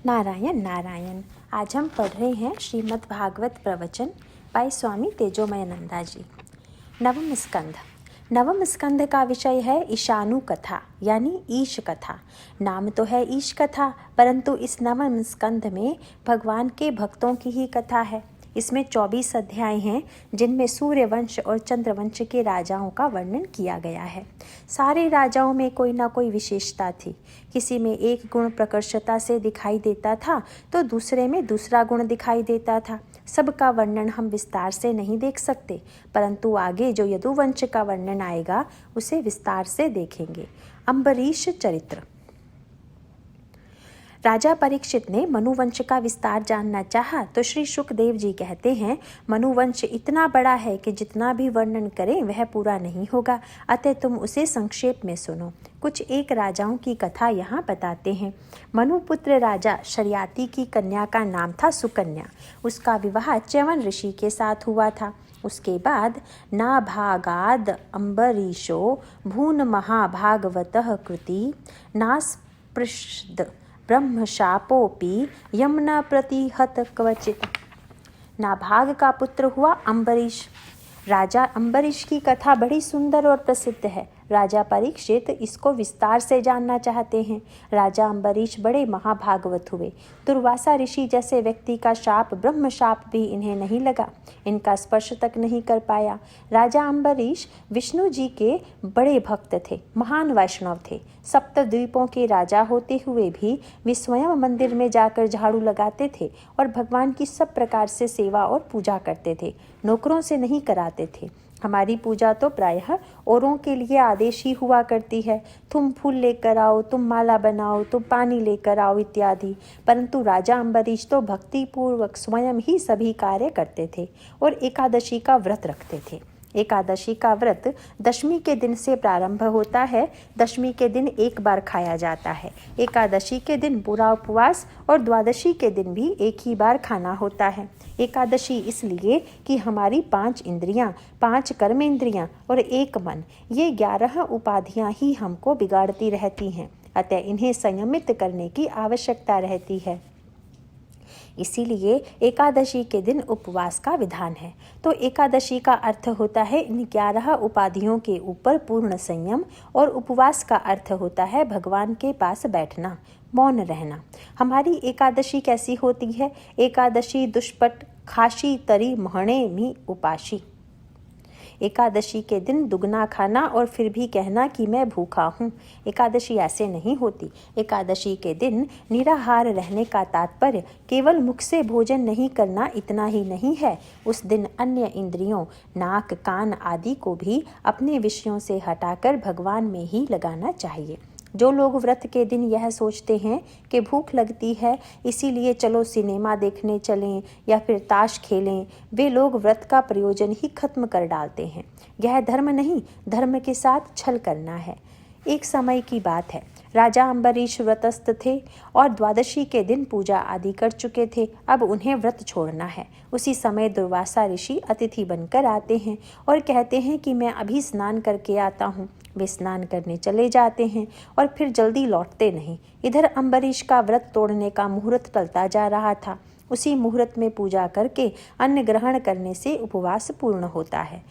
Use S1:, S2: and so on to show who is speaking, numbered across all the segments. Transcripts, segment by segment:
S1: नारायण नारायण। आज हम पढ़ रहे हैं श्रीमद् भागवत प्रवचन बाय स्वामी तेजोमयानंदा जी। नवम स्कंध का विषय है ईशानु कथा यानी ईश कथा। नाम तो है ईश कथा, परंतु इस नवम स्कंध में भगवान के भक्तों की ही कथा है। इसमें 24 अध्याय हैं, जिनमें सूर्यवंश और चंद्रवंश के राजाओं का वर्णन किया गया है। सारे राजाओं में कोई ना कोई विशेषता थी। किसी में एक गुण प्रकर्षता से दिखाई देता था तो दूसरे में दूसरा गुण दिखाई देता था। सबका वर्णन हम विस्तार से नहीं देख सकते, परंतु आगे जो यदुवंश का वर्णन आएगा उसे विस्तार से देखेंगे। अम्बरीश चरित्र। राजा परीक्षित ने मनुवंश का विस्तार जानना चाहा तो श्री सुखदेव जी कहते हैं, मनुवंश इतना बड़ा है कि जितना भी वर्णन करें वह पूरा नहीं होगा, अतः तुम उसे संक्षेप में सुनो। कुछ एक राजाओं की कथा यहाँ बताते हैं। मनुपुत्र राजा शर्याति की कन्या का नाम था सुकन्या। उसका विवाह च्यवन ऋषि के साथ हुआ था। उसके बाद नाभागाद अम्बरीशो भून महाभागवतः कृति नास्पृशद ब्रह्मशापोपि यमुना प्रतिहत क्वचित। नाभाग का पुत्र हुआ अम्बरीश। राजा अम्बरीश की कथा बड़ी सुंदर और प्रसिद्ध है। राजा परीक्षित इसको विस्तार से जानना चाहते हैं। राजा अम्बरीश बड़े महाभागवत हुए। दुर्वासा ऋषि जैसे व्यक्ति का शाप ब्रह्म शाप भी इन्हें नहीं लगा, इनका स्पर्श तक नहीं कर पाया। राजा अम्बरीश विष्णु जी के बड़े भक्त थे, महान वैष्णव थे। सप्तद्वीपों के राजा होते हुए भी वे स्वयं मंदिर में जाकर झाड़ू लगाते थे और भगवान की सब प्रकार से सेवा और पूजा करते थे, नौकरों से नहीं कराते थे। हमारी पूजा तो प्रायः औरों के लिए आदेश ही हुआ करती है, तुम फूल लेकर आओ, तुम माला बनाओ, तुम पानी लेकर आओ इत्यादि। परंतु राजा अम्बरीश तो भक्तिपूर्वक स्वयं ही सभी कार्य करते थे और एकादशी का व्रत रखते थे। एकादशी का व्रत दशमी के दिन से प्रारंभ होता है। दशमी के दिन एक बार खाया जाता है। एकादशी के दिन पूरा उपवास और द्वादशी के दिन भी एक ही बार खाना होता है। एकादशी इसलिए कि हमारी 5 इंद्रियां, 5 कर्मेंद्रियां और एक मन, ये 11 उपाधियां ही हमको बिगाड़ती रहती हैं, अतः इन्हें संयमित करने की आवश्यकता रहती है। इसीलिए एकादशी के दिन उपवास का विधान है। तो एकादशी का अर्थ होता है इन 11 उपाधियों के ऊपर पूर्ण संयम, और उपवास का अर्थ होता है भगवान के पास बैठना, मौन रहना। हमारी एकादशी कैसी होती है? एकादशी दुष्पट खाशी तरी महणे मी उपाशी। एकादशी के दिन दुगना खाना और फिर भी कहना कि मैं भूखा हूँ। एकादशी ऐसे नहीं होती। एकादशी के दिन निराहार रहने का तात्पर्य केवल मुख से भोजन नहीं करना इतना ही नहीं है। उस दिन अन्य इंद्रियों, नाक, कान आदि को भी अपने विषयों से हटाकर भगवान में ही लगाना चाहिए। जो लोग व्रत के दिन यह सोचते हैं कि भूख लगती है इसीलिए चलो सिनेमा देखने चलें या फिर ताश खेलें, वे लोग व्रत का प्रयोजन ही खत्म कर डालते हैं। यह धर्म नहीं, धर्म के साथ छल करना है। एक समय की बात है, राजा अम्बरीश व्रतस्थ थे और द्वादशी के दिन पूजा आदि कर चुके थे। अब उन्हें व्रत छोड़ना है। उसी समय दुर्वासा ऋषि अतिथि बनकर आते हैं और कहते हैं कि मैं अभी स्नान करके आता हूँ। वे स्नान करने चले जाते हैं और फिर जल्दी लौटते नहीं। इधर अम्बरीश का व्रत तोड़ने का मुहूर्त टलता जा रहा था। उसी मुहूर्त में पूजा करके अन्न ग्रहण करने से उपवास पूर्ण होता है।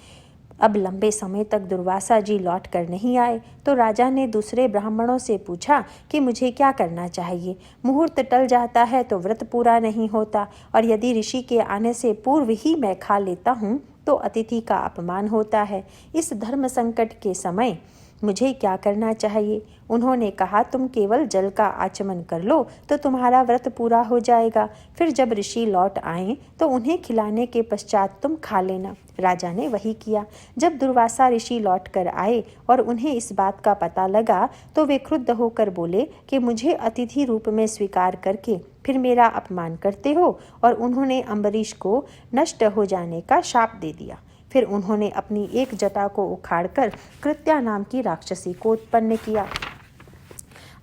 S1: अब लंबे समय तक दुर्वासा जी लौट कर नहीं आए तो राजा ने दूसरे ब्राह्मणों से पूछा कि मुझे क्या करना चाहिए। मुहूर्त टल जाता है तो व्रत पूरा नहीं होता, और यदि ऋषि के आने से पूर्व ही मैं खा लेता हूँ तो अतिथि का अपमान होता है। इस धर्म संकट के समय मुझे क्या करना चाहिए? उन्होंने कहा, तुम केवल जल का आचमन कर लो तो तुम्हारा व्रत पूरा हो जाएगा। फिर जब ऋषि लौट आए तो उन्हें खिलाने के पश्चात तुम खा लेना। राजा ने वही किया। जब दुर्वासा ऋषि लौट कर आए और उन्हें इस बात का पता लगा तो वे क्रुद्ध होकर बोले कि मुझे अतिथि रूप में स्वीकार करके फिर मेरा अपमान करते हो, और उन्होंने अम्बरीश को नष्ट हो जाने का शाप दे दिया। फिर उन्होंने अपनी एक जटा को उखाड़कर कृत्या नाम की राक्षसी को उत्पन्न किया।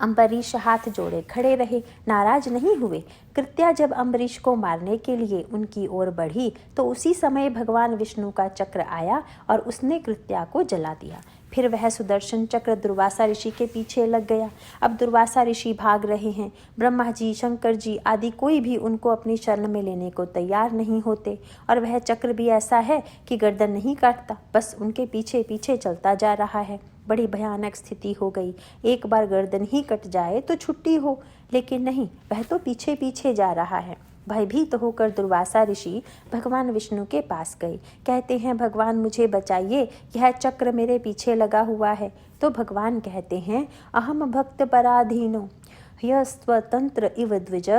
S1: अम्बरीश हाथ जोड़े खड़े रहे, नाराज नहीं हुए। कृत्या जब अम्बरीश को मारने के लिए उनकी ओर बढ़ी तो उसी समय भगवान विष्णु का चक्र आया और उसने कृत्या को जला दिया। फिर वह सुदर्शन चक्र दुर्वासा ऋषि के पीछे लग गया। अब दुर्वासा ऋषि भाग रहे हैं। ब्रह्मा जी, शंकर जी आदि कोई भी उनको अपनी शरण में लेने को तैयार नहीं होते, और वह चक्र भी ऐसा है कि गर्दन नहीं काटता, बस उनके पीछे पीछे चलता जा रहा है। बड़ी भयानक स्थिति हो गई। एक बार गर्दन ही कट जाए तो छुट्टी हो, लेकिन नहीं, वह तो पीछे पीछे जा रहा है। भयभीत होकर दुर्वासा ऋषि भगवान विष्णु के पास गए। कहते हैं, भगवान मुझे बचाइए, यह चक्र मेरे पीछे लगा हुआ है। तो भगवान कहते हैं, अहम भक्त पराधीनो ह्यस्वतंत्र इव द्विज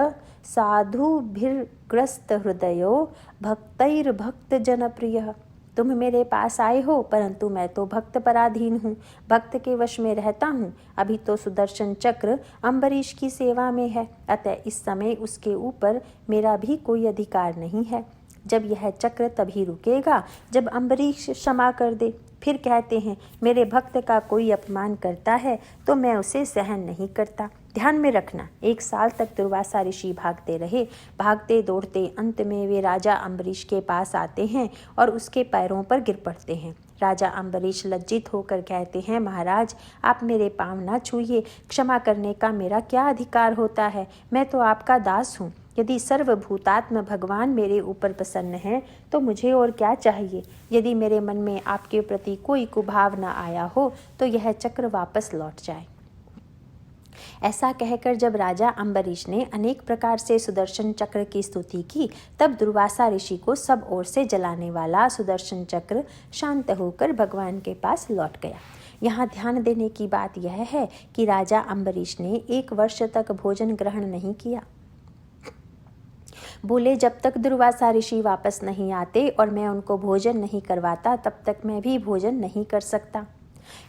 S1: साधुभिर्ग्रस्त हृदयो भक्तैर्भक्त जनप्रिय। तुम मेरे पास आए हो, परंतु मैं तो भक्त पराधीन हूँ, भक्त के वश में रहता हूँ। अभी तो सुदर्शन चक्र अम्बरीश की सेवा में है, अतः इस समय उसके ऊपर मेरा भी कोई अधिकार नहीं है। जब यह चक्र तभी रुकेगा जब अम्बरीश क्षमा कर दे। फिर कहते हैं, मेरे भक्त का कोई अपमान करता है तो मैं उसे सहन नहीं करता। ध्यान में रखना, 1 साल तक दुर्वासा ऋषि भागते रहे। भागते दौड़ते अंत में वे राजा अम्बरीश के पास आते हैं और उसके पैरों पर गिर पड़ते हैं। राजा अम्बरीश लज्जित होकर कहते हैं, महाराज आप मेरे पाँव न छूइए, क्षमा करने का मेरा क्या अधिकार होता है, मैं तो आपका दास हूँ। यदि सर्वभूतात्म भगवान मेरे ऊपर प्रसन्न है तो मुझे और क्या चाहिए। यदि मेरे मन में आपके प्रति कोई कुभाव न आया हो तो यह चक्र वापस लौट जाए। ऐसा कहकर जब राजा अम्बरीश ने अनेक प्रकार से सुदर्शन चक्र की स्तुति की, तब दुर्वासा ऋषि को सब ओर से जलाने वाला सुदर्शन चक्र शांत होकर भगवान के पास लौट गया। यहाँ ध्यान देने की बात यह है कि राजा अम्बरीश ने 1 वर्ष तक भोजन ग्रहण नहीं किया। बोले, जब तक दुर्वासा ऋषि वापस नहीं आते और मैं उनको भोजन नहीं करवाता तब तक मैं भी भोजन नहीं कर सकता।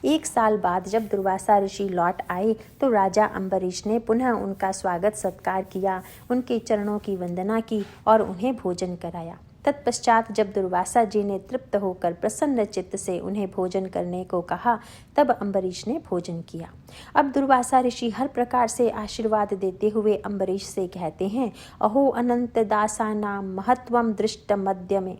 S1: 1 साल बाद जब दुर्वासा ऋषि लौट आए तो राजा अम्बरीश ने पुनः उनका स्वागत सत्कार किया, उनके चरणों की वंदना की और उन्हें भोजन कराया। तत्पश्चात जब दुर्वासा जी ने तृप्त होकर प्रसन्न चित्त से उन्हें भोजन करने को कहा, तब अम्बरीश ने भोजन किया। अब दुर्वासा ऋषि हर प्रकार से आशीर्वाद देते हुए अम्बरीश से कहते हैं, अहो अनंत दासानां महत्वम दृष्ट मध्य में।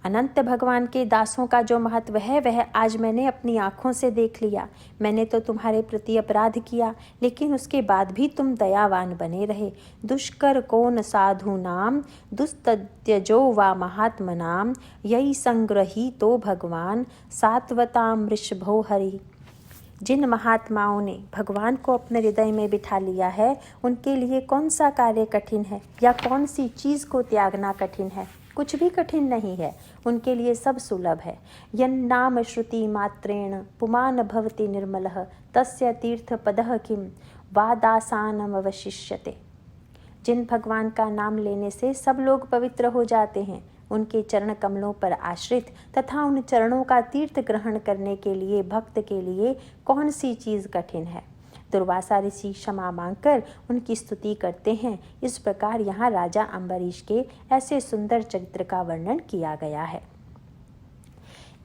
S1: अनंत भगवान के दासों का जो महत्व है वह आज मैंने अपनी आँखों से देख लिया। मैंने तो तुम्हारे प्रति अपराध किया, लेकिन उसके बाद भी तुम दयावान बने रहे। दुष्कर कौन साधु नाम दुस्तत्यजो वा महात्मनाम यही संग्रही तो भगवान सात्वताम ऋषभो हरि। जिन महात्माओं ने भगवान को अपने हृदय में बिठा लिया है, उनके लिए कौन सा कार्य कठिन है या कौन सी चीज़ को त्यागना कठिन है? कुछ भी कठिन नहीं है, उनके लिए सब सुलभ है। यन्नाम श्रुति मात्रेण पुमान भवति निर्मलः तस्य तीर्थ पदः किम वादासानम अवशिष्यते। जिन भगवान का नाम लेने से सब लोग पवित्र हो जाते हैं, उनके चरण कमलों पर आश्रित तथा उन चरणों का तीर्थ ग्रहण करने के लिए भक्त के लिए कौन सी चीज़ कठिन है। दुर्वासा ऋषि क्षमा मांगकर उनकी स्तुति करते हैं। इस प्रकार यहाँ राजा अम्बरीश के ऐसे सुंदर चरित्र का वर्णन किया गया है।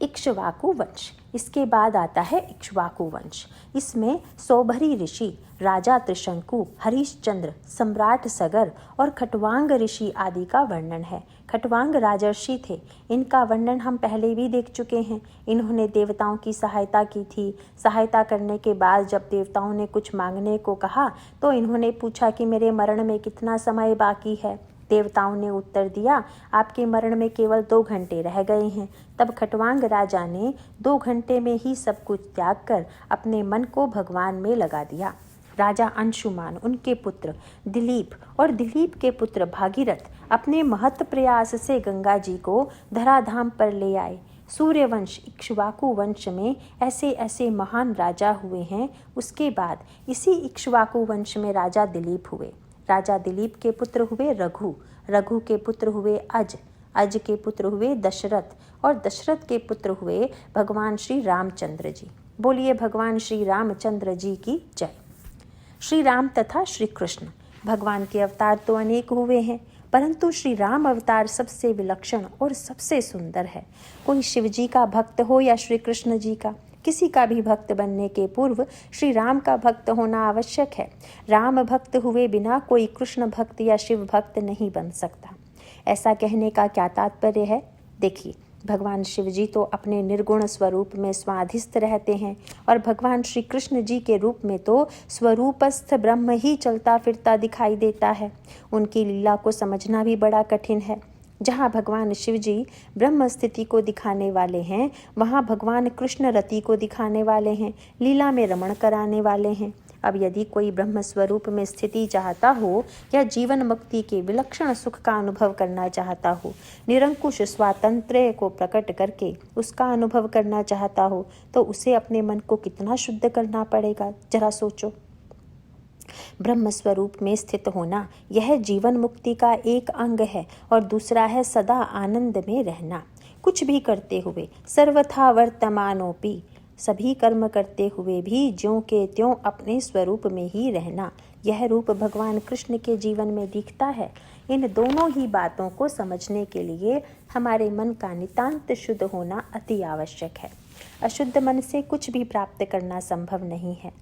S1: इक्ष्वाकु वंश, इसके बाद आता है इक्ष्वाकु वंश। इसमें सौभरी ऋषि, राजा त्रिशंकु, हरिश्चंद्र, सम्राट सगर और खटवांग ऋषि आदि का वर्णन है। खटवांग राजर्षि थे, इनका वर्णन हम पहले भी देख चुके हैं। इन्होंने देवताओं की सहायता की थी। सहायता करने के बाद जब देवताओं ने कुछ मांगने को कहा तो इन्होंने पूछा कि मेरे मरण में कितना समय बाकी है। देवताओं ने उत्तर दिया, आपके मरण में केवल 2 घंटे रह गए हैं। तब खटवांग राजा ने 2 घंटे में ही सब कुछ त्याग कर अपने मन को भगवान में लगा दिया। राजा अंशुमान, उनके पुत्र दिलीप और दिलीप के पुत्र भागीरथ अपने महत् प्रयास से गंगा जी को धराधाम पर ले आए। सूर्यवंश इक्ष्वाकु वंश में ऐसे ऐसे महान राजा हुए हैं। उसके बाद इसी इक्ष्वाकु वंश में राजा दिलीप हुए। राजा दिलीप के पुत्र हुए रघु, रघु के पुत्र हुए अज, अज के पुत्र हुए दशरथ और दशरथ के पुत्र हुए भगवान श्री रामचंद्र जी। बोलिए भगवान श्री रामचंद्र जी की जय। श्री राम तथा श्री कृष्ण भगवान के अवतार तो अनेक हुए हैं, परंतु श्री राम अवतार सबसे विलक्षण और सबसे सुंदर है। कोई शिव जी का भक्त हो या श्री कृष्ण जी का, किसी का भी भक्त बनने के पूर्व श्री राम का भक्त होना आवश्यक है। राम भक्त हुए बिना कोई कृष्ण भक्त या शिव भक्त नहीं बन सकता। ऐसा कहने का क्या तात्पर्य है? देखिए, भगवान शिव जी तो अपने निर्गुण स्वरूप में स्वाधिस्थ रहते हैं और भगवान श्री कृष्ण जी के रूप में तो स्वरूपस्थ ब्रह्म ही चलता फिरता दिखाई देता है। उनकी लीला को समझना भी बड़ा कठिन है। जहाँ भगवान शिव जी ब्रह्म स्थिति को दिखाने वाले हैं, वहाँ भगवान कृष्ण रति को दिखाने वाले हैं, लीला में रमण कराने वाले हैं। अब यदि कोई ब्रह्म स्वरूप में स्थिति चाहता हो या जीवन मुक्ति के विलक्षण सुख का अनुभव करना चाहता हो, निरंकुश स्वातंत्र्य को प्रकट करके उसका अनुभव करना चाहता हो, तो उसे अपने मन को कितना शुद्ध करना पड़ेगा, जरा सोचो। ब्रह्म स्वरूप में स्थित होना यह जीवन मुक्ति का एक अंग है और दूसरा है सदा आनंद में रहना। कुछ भी करते हुए सर्वथा वर्तमानोपि, सभी कर्म करते हुए भी ज्यों के त्यों अपने स्वरूप में ही रहना, यह रूप भगवान कृष्ण के जीवन में दिखता है। इन दोनों ही बातों को समझने के लिए हमारे मन का नितांत शुद्ध होना अति आवश्यक है। अशुद्ध मन से कुछ भी प्राप्त करना संभव नहीं है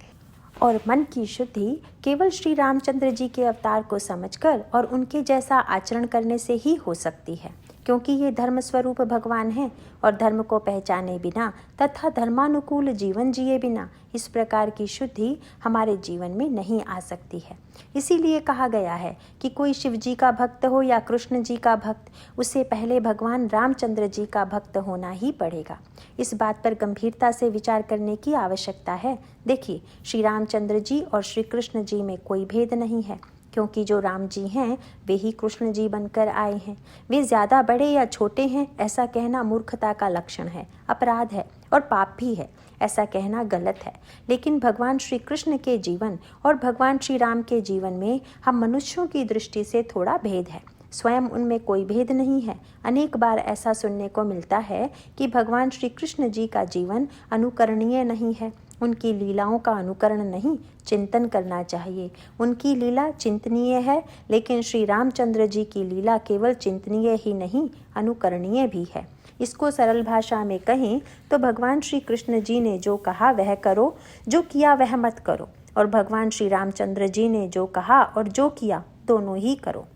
S1: और मन की शुद्धि केवल श्री रामचंद्र जी के अवतार को समझकर और उनके जैसा आचरण करने से ही हो सकती है, क्योंकि ये धर्म स्वरूप भगवान हैं और धर्म को पहचाने बिना तथा धर्मानुकूल जीवन जिए बिना इस प्रकार की शुद्धि हमारे जीवन में नहीं आ सकती है। इसीलिए कहा गया है कि कोई शिव जी का भक्त हो या कृष्ण जी का भक्त, उसे पहले भगवान रामचंद्र जी का भक्त होना ही पड़ेगा। इस बात पर गंभीरता से विचार करने की आवश्यकता है। देखिए, श्री रामचंद्र जी और श्री कृष्ण जी में कोई भेद नहीं है, क्योंकि जो राम जी हैं वे ही कृष्ण जी बनकर आए हैं। वे ज़्यादा बड़े या छोटे हैं ऐसा कहना मूर्खता का लक्षण है, अपराध है और पाप भी है, ऐसा कहना गलत है। लेकिन भगवान श्री कृष्ण के जीवन और भगवान श्री राम के जीवन में हम मनुष्यों की दृष्टि से थोड़ा भेद है, स्वयं उनमें कोई भेद नहीं है। अनेक बार ऐसा सुनने को मिलता है कि भगवान श्री कृष्ण जी का जीवन अनुकरणीय नहीं है, उनकी लीलाओं का अनुकरण नहीं, चिंतन करना चाहिए। उनकी लीला चिंतनीय है, लेकिन श्री रामचंद्र जी की लीला केवल चिंतनीय ही नहीं, अनुकरणीय भी है। इसको सरल भाषा में कहें तो भगवान श्री कृष्ण जी ने जो कहा वह करो, जो किया वह मत करो, और भगवान श्री रामचंद्र जी ने जो कहा और जो किया दोनों ही करो।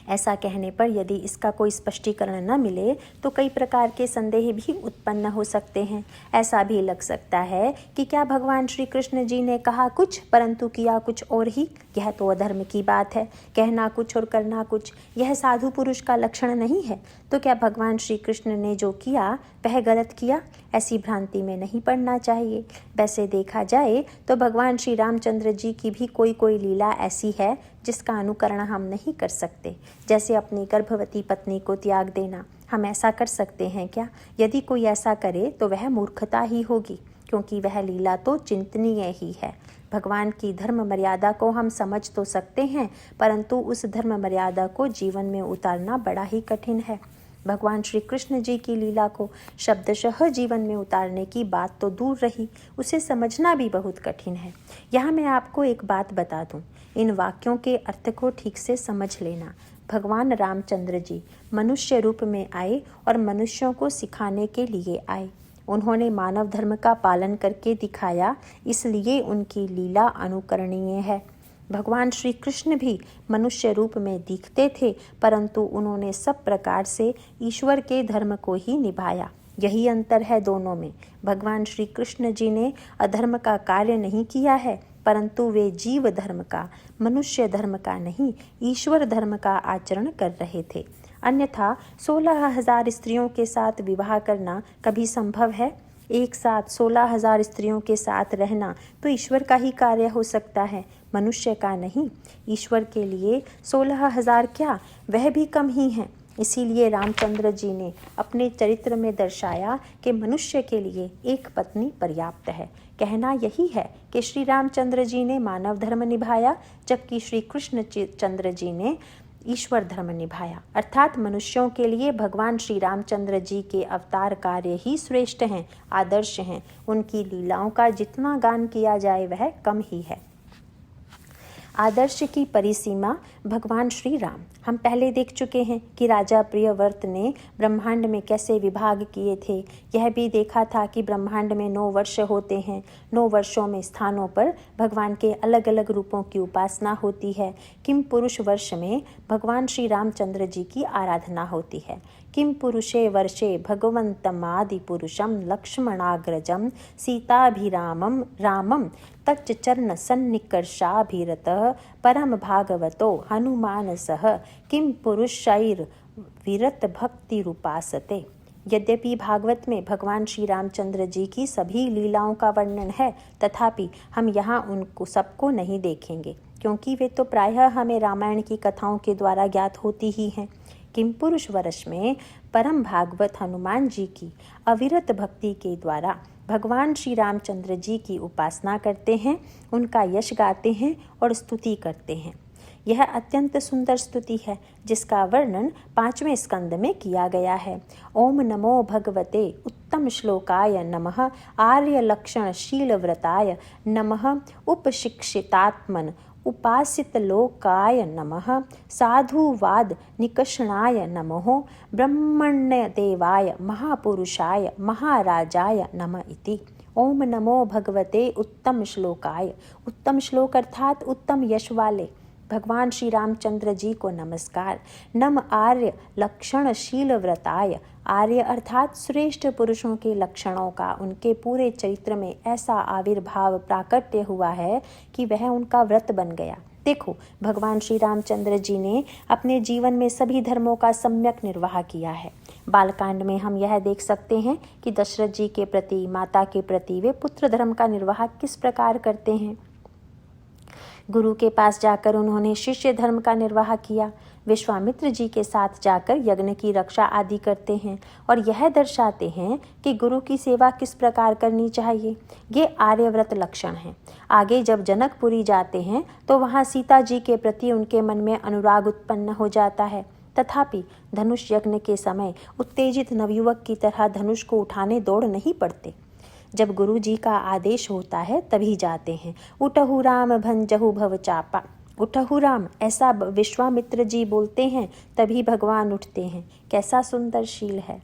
S1: ऐसा कहने पर यदि इसका कोई स्पष्टीकरण न मिले तो कई प्रकार के संदेह भी उत्पन्न हो सकते हैं। ऐसा भी लग सकता है कि क्या भगवान श्री कृष्ण जी ने कहा कुछ परंतु किया कुछ और ही, यह तो अधर्म की बात है। कहना कुछ और करना कुछ, यह साधु पुरुष का लक्षण नहीं है। तो क्या भगवान श्री कृष्ण ने जो किया वह गलत किया? ऐसी भ्रांति में नहीं पड़ना चाहिए। वैसे देखा जाए तो भगवान श्री रामचंद्र जी की भी कोई लीला ऐसी है जिसका अनुकरण हम नहीं कर सकते, जैसे अपनी गर्भवती पत्नी को त्याग देना। हम ऐसा कर सकते हैं क्या? यदि कोई ऐसा करे तो वह मूर्खता ही होगी, क्योंकि वह लीला तो चिंतनीय ही है। भगवान की धर्म मर्यादा को हम समझ तो सकते हैं, परंतु उस धर्म मर्यादा को जीवन में उतारना बड़ा ही कठिन है। भगवान श्री कृष्ण जी की लीला को शब्दशः जीवन में उतारने की बात तो दूर रही, उसे समझना भी बहुत कठिन है। यहाँ मैं आपको एक बात बता दूँ, इन वाक्यों के अर्थ को ठीक से समझ लेना। भगवान रामचंद्र जी मनुष्य रूप में आए और मनुष्यों को सिखाने के लिए आए। उन्होंने मानव धर्म का पालन करके दिखाया, इसलिए उनकी लीला अनुकरणीय है। भगवान श्री कृष्ण भी मनुष्य रूप में दिखते थे, परंतु उन्होंने सब प्रकार से ईश्वर के धर्म को ही निभाया। यही अंतर है दोनों में। भगवान श्री कृष्ण जी ने अधर्म का कार्य नहीं किया है, परंतु वे जीव धर्म का, मनुष्य धर्म का नहीं, ईश्वर धर्म का आचरण कर रहे थे। अन्यथा 16,000 स्त्रियों के साथ विवाह करना कभी संभव है? एक साथ 16,000 स्त्रियों के साथ रहना तो ईश्वर का ही कार्य हो सकता है, मनुष्य का नहीं। ईश्वर के लिए 16,000 क्या, वह भी कम ही हैं। इसीलिए रामचंद्र जी ने अपने चरित्र में दर्शाया कि मनुष्य के लिए एक पत्नी पर्याप्त है। कहना यही है कि श्री रामचंद्र जी ने मानव धर्म निभाया, जबकि श्री कृष्ण चंद्र जी ने ईश्वर धर्म निभाया। अर्थात मनुष्यों के लिए भगवान श्री रामचंद्र जी के अवतार कार्य ही श्रेष्ठ हैं, आदर्श हैं। उनकी लीलाओं का जितना गान किया जाए वह कम ही है। आदर्श की परिसीमा भगवान श्री राम। हम पहले देख चुके हैं कि राजा प्रियव्रत ने ब्रह्मांड में कैसे विभाग किए थे। यह भी देखा था कि ब्रह्मांड में 9 वर्ष होते हैं। 9 वर्षों में स्थानों पर भगवान के अलग अलग रूपों की उपासना होती है। किम पुरुष वर्ष में भगवान श्री रामचंद्र जी की आराधना होती है। किम पुरुषे वर्षे भगवन्तमादि पुरुषम लक्ष्मणाग्रजम सीताभिरामम रामम तच्चरण सन्निकर्षाभिरतः परम भागवतो हनुमान सह किम पुरुषैर्विरत भक्ति रूपासते। यद्यपि भागवत में भगवान श्री रामचंद्र जी की सभी लीलाओं का वर्णन है, तथापि हम यहाँ उनको सबको नहीं देखेंगे, क्योंकि वे तो प्रायः हमें रामायण की कथाओं के द्वारा ज्ञात होती ही हैं। किम पुरुष वर्ष में परम भागवत हनुमान जी की अविरत भक्ति के द्वारा भगवान श्री रामचंद्र जी की उपासना करते हैं, उनका यश गाते हैं और स्तुति करते हैं। यह अत्यंत सुंदर स्तुति है, जिसका वर्णन 5वें स्कंद में किया गया है। ओम नमो भगवते उत्तम श्लोकाय नमः आर्य लक्षण शीलव्रताय नमः उपशिक्षितात्मन उपासित लोकाय नमः साधुवाद निकषणाय नमः ब्रह्मण्य देवाय महापुरुषाय महाराजाय नमः इति। ओम नमो भगवते उत्तम श्लोकाय। उत्तम श्लोक अर्थात उत्तम यश वाले भगवान श्री रामचंद्र जी को नमस्कार। नम आर्य लक्षणशील व्रताय। आर्य अर्थात श्रेष्ठ पुरुषों के लक्षणों का उनके पूरे चरित्र में ऐसा आविर्भाव प्राकट्य हुआ है कि वह उनका व्रत बन गया। देखो, भगवान श्री रामचंद्र जी ने अपने जीवन में सभी धर्मों का सम्यक निर्वाह किया है। बालकांड में हम यह देख सकते हैं कि दशरथ जी के प्रति, माता के प्रति वे पुत्र धर्म का निर्वाह किस प्रकार करते हैं। गुरु के पास जाकर उन्होंने शिष्य धर्म का निर्वाह किया। विश्वामित्र जी के साथ जाकर यज्ञ की रक्षा आदि करते हैं और यह दर्शाते हैं कि गुरु की सेवा किस प्रकार करनी चाहिए। ये आर्यव्रत लक्षण हैं। आगे जब जनकपुरी जाते हैं तो वहाँ सीता जी के प्रति उनके मन में अनुराग उत्पन्न हो जाता है। तथापि धनुष यज्ञ के समय उत्तेजित नवयुवक की तरह धनुष को उठाने दौड़ नहीं पड़ते। जब गुरु जी का आदेश होता है तभी जाते हैं। उठहु राम भंजहु भव चापा। उठहु राम ऐसा विश्वामित्र जी बोलते हैं, तभी भगवान उठते हैं। कैसा सुंदर शील है।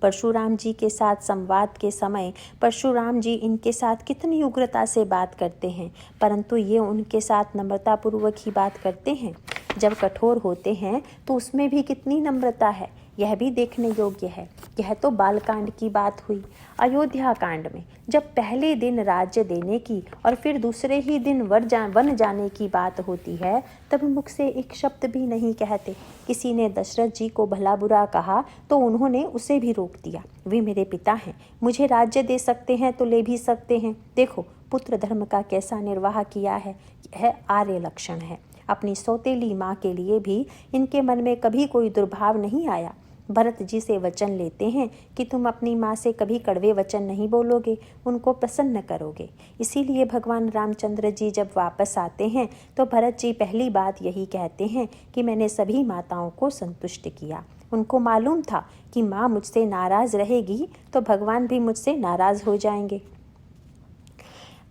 S1: परशुराम जी के साथ संवाद के समय परशुराम जी इनके साथ कितनी उग्रता से बात करते हैं, परंतु ये उनके साथ नम्रतापूर्वक ही बात करते हैं। जब कठोर होते हैं तो उसमें भी कितनी नम्रता है, यह भी देखने योग्य है। यह तो बालकांड की बात हुई। अयोध्या कांड में जब पहले दिन राज्य देने की और फिर दूसरे ही दिन वन जाने की बात होती है, तब मुख से एक शब्द भी नहीं कहते। किसी ने दशरथ जी को भला बुरा कहा तो उन्होंने उसे भी रोक दिया। वे मेरे पिता हैं, मुझे राज्य दे सकते हैं तो ले भी सकते हैं। देखो पुत्र धर्म का कैसा निर्वाह किया है। यह आर्य लक्षण है। अपनी सौतेली माँ के लिए भी इनके मन में कभी कोई दुर्भाव नहीं आया। भरत जी से वचन लेते हैं कि तुम अपनी माँ से कभी कड़वे वचन नहीं बोलोगे, उनको प्रसन्न करोगे। इसीलिए भगवान रामचंद्र जी जब वापस आते हैं तो भरत जी पहली बात यही कहते हैं कि मैंने सभी माताओं को संतुष्ट किया। उनको मालूम था कि माँ मुझसे नाराज रहेगी तो भगवान भी मुझसे नाराज हो जाएंगे।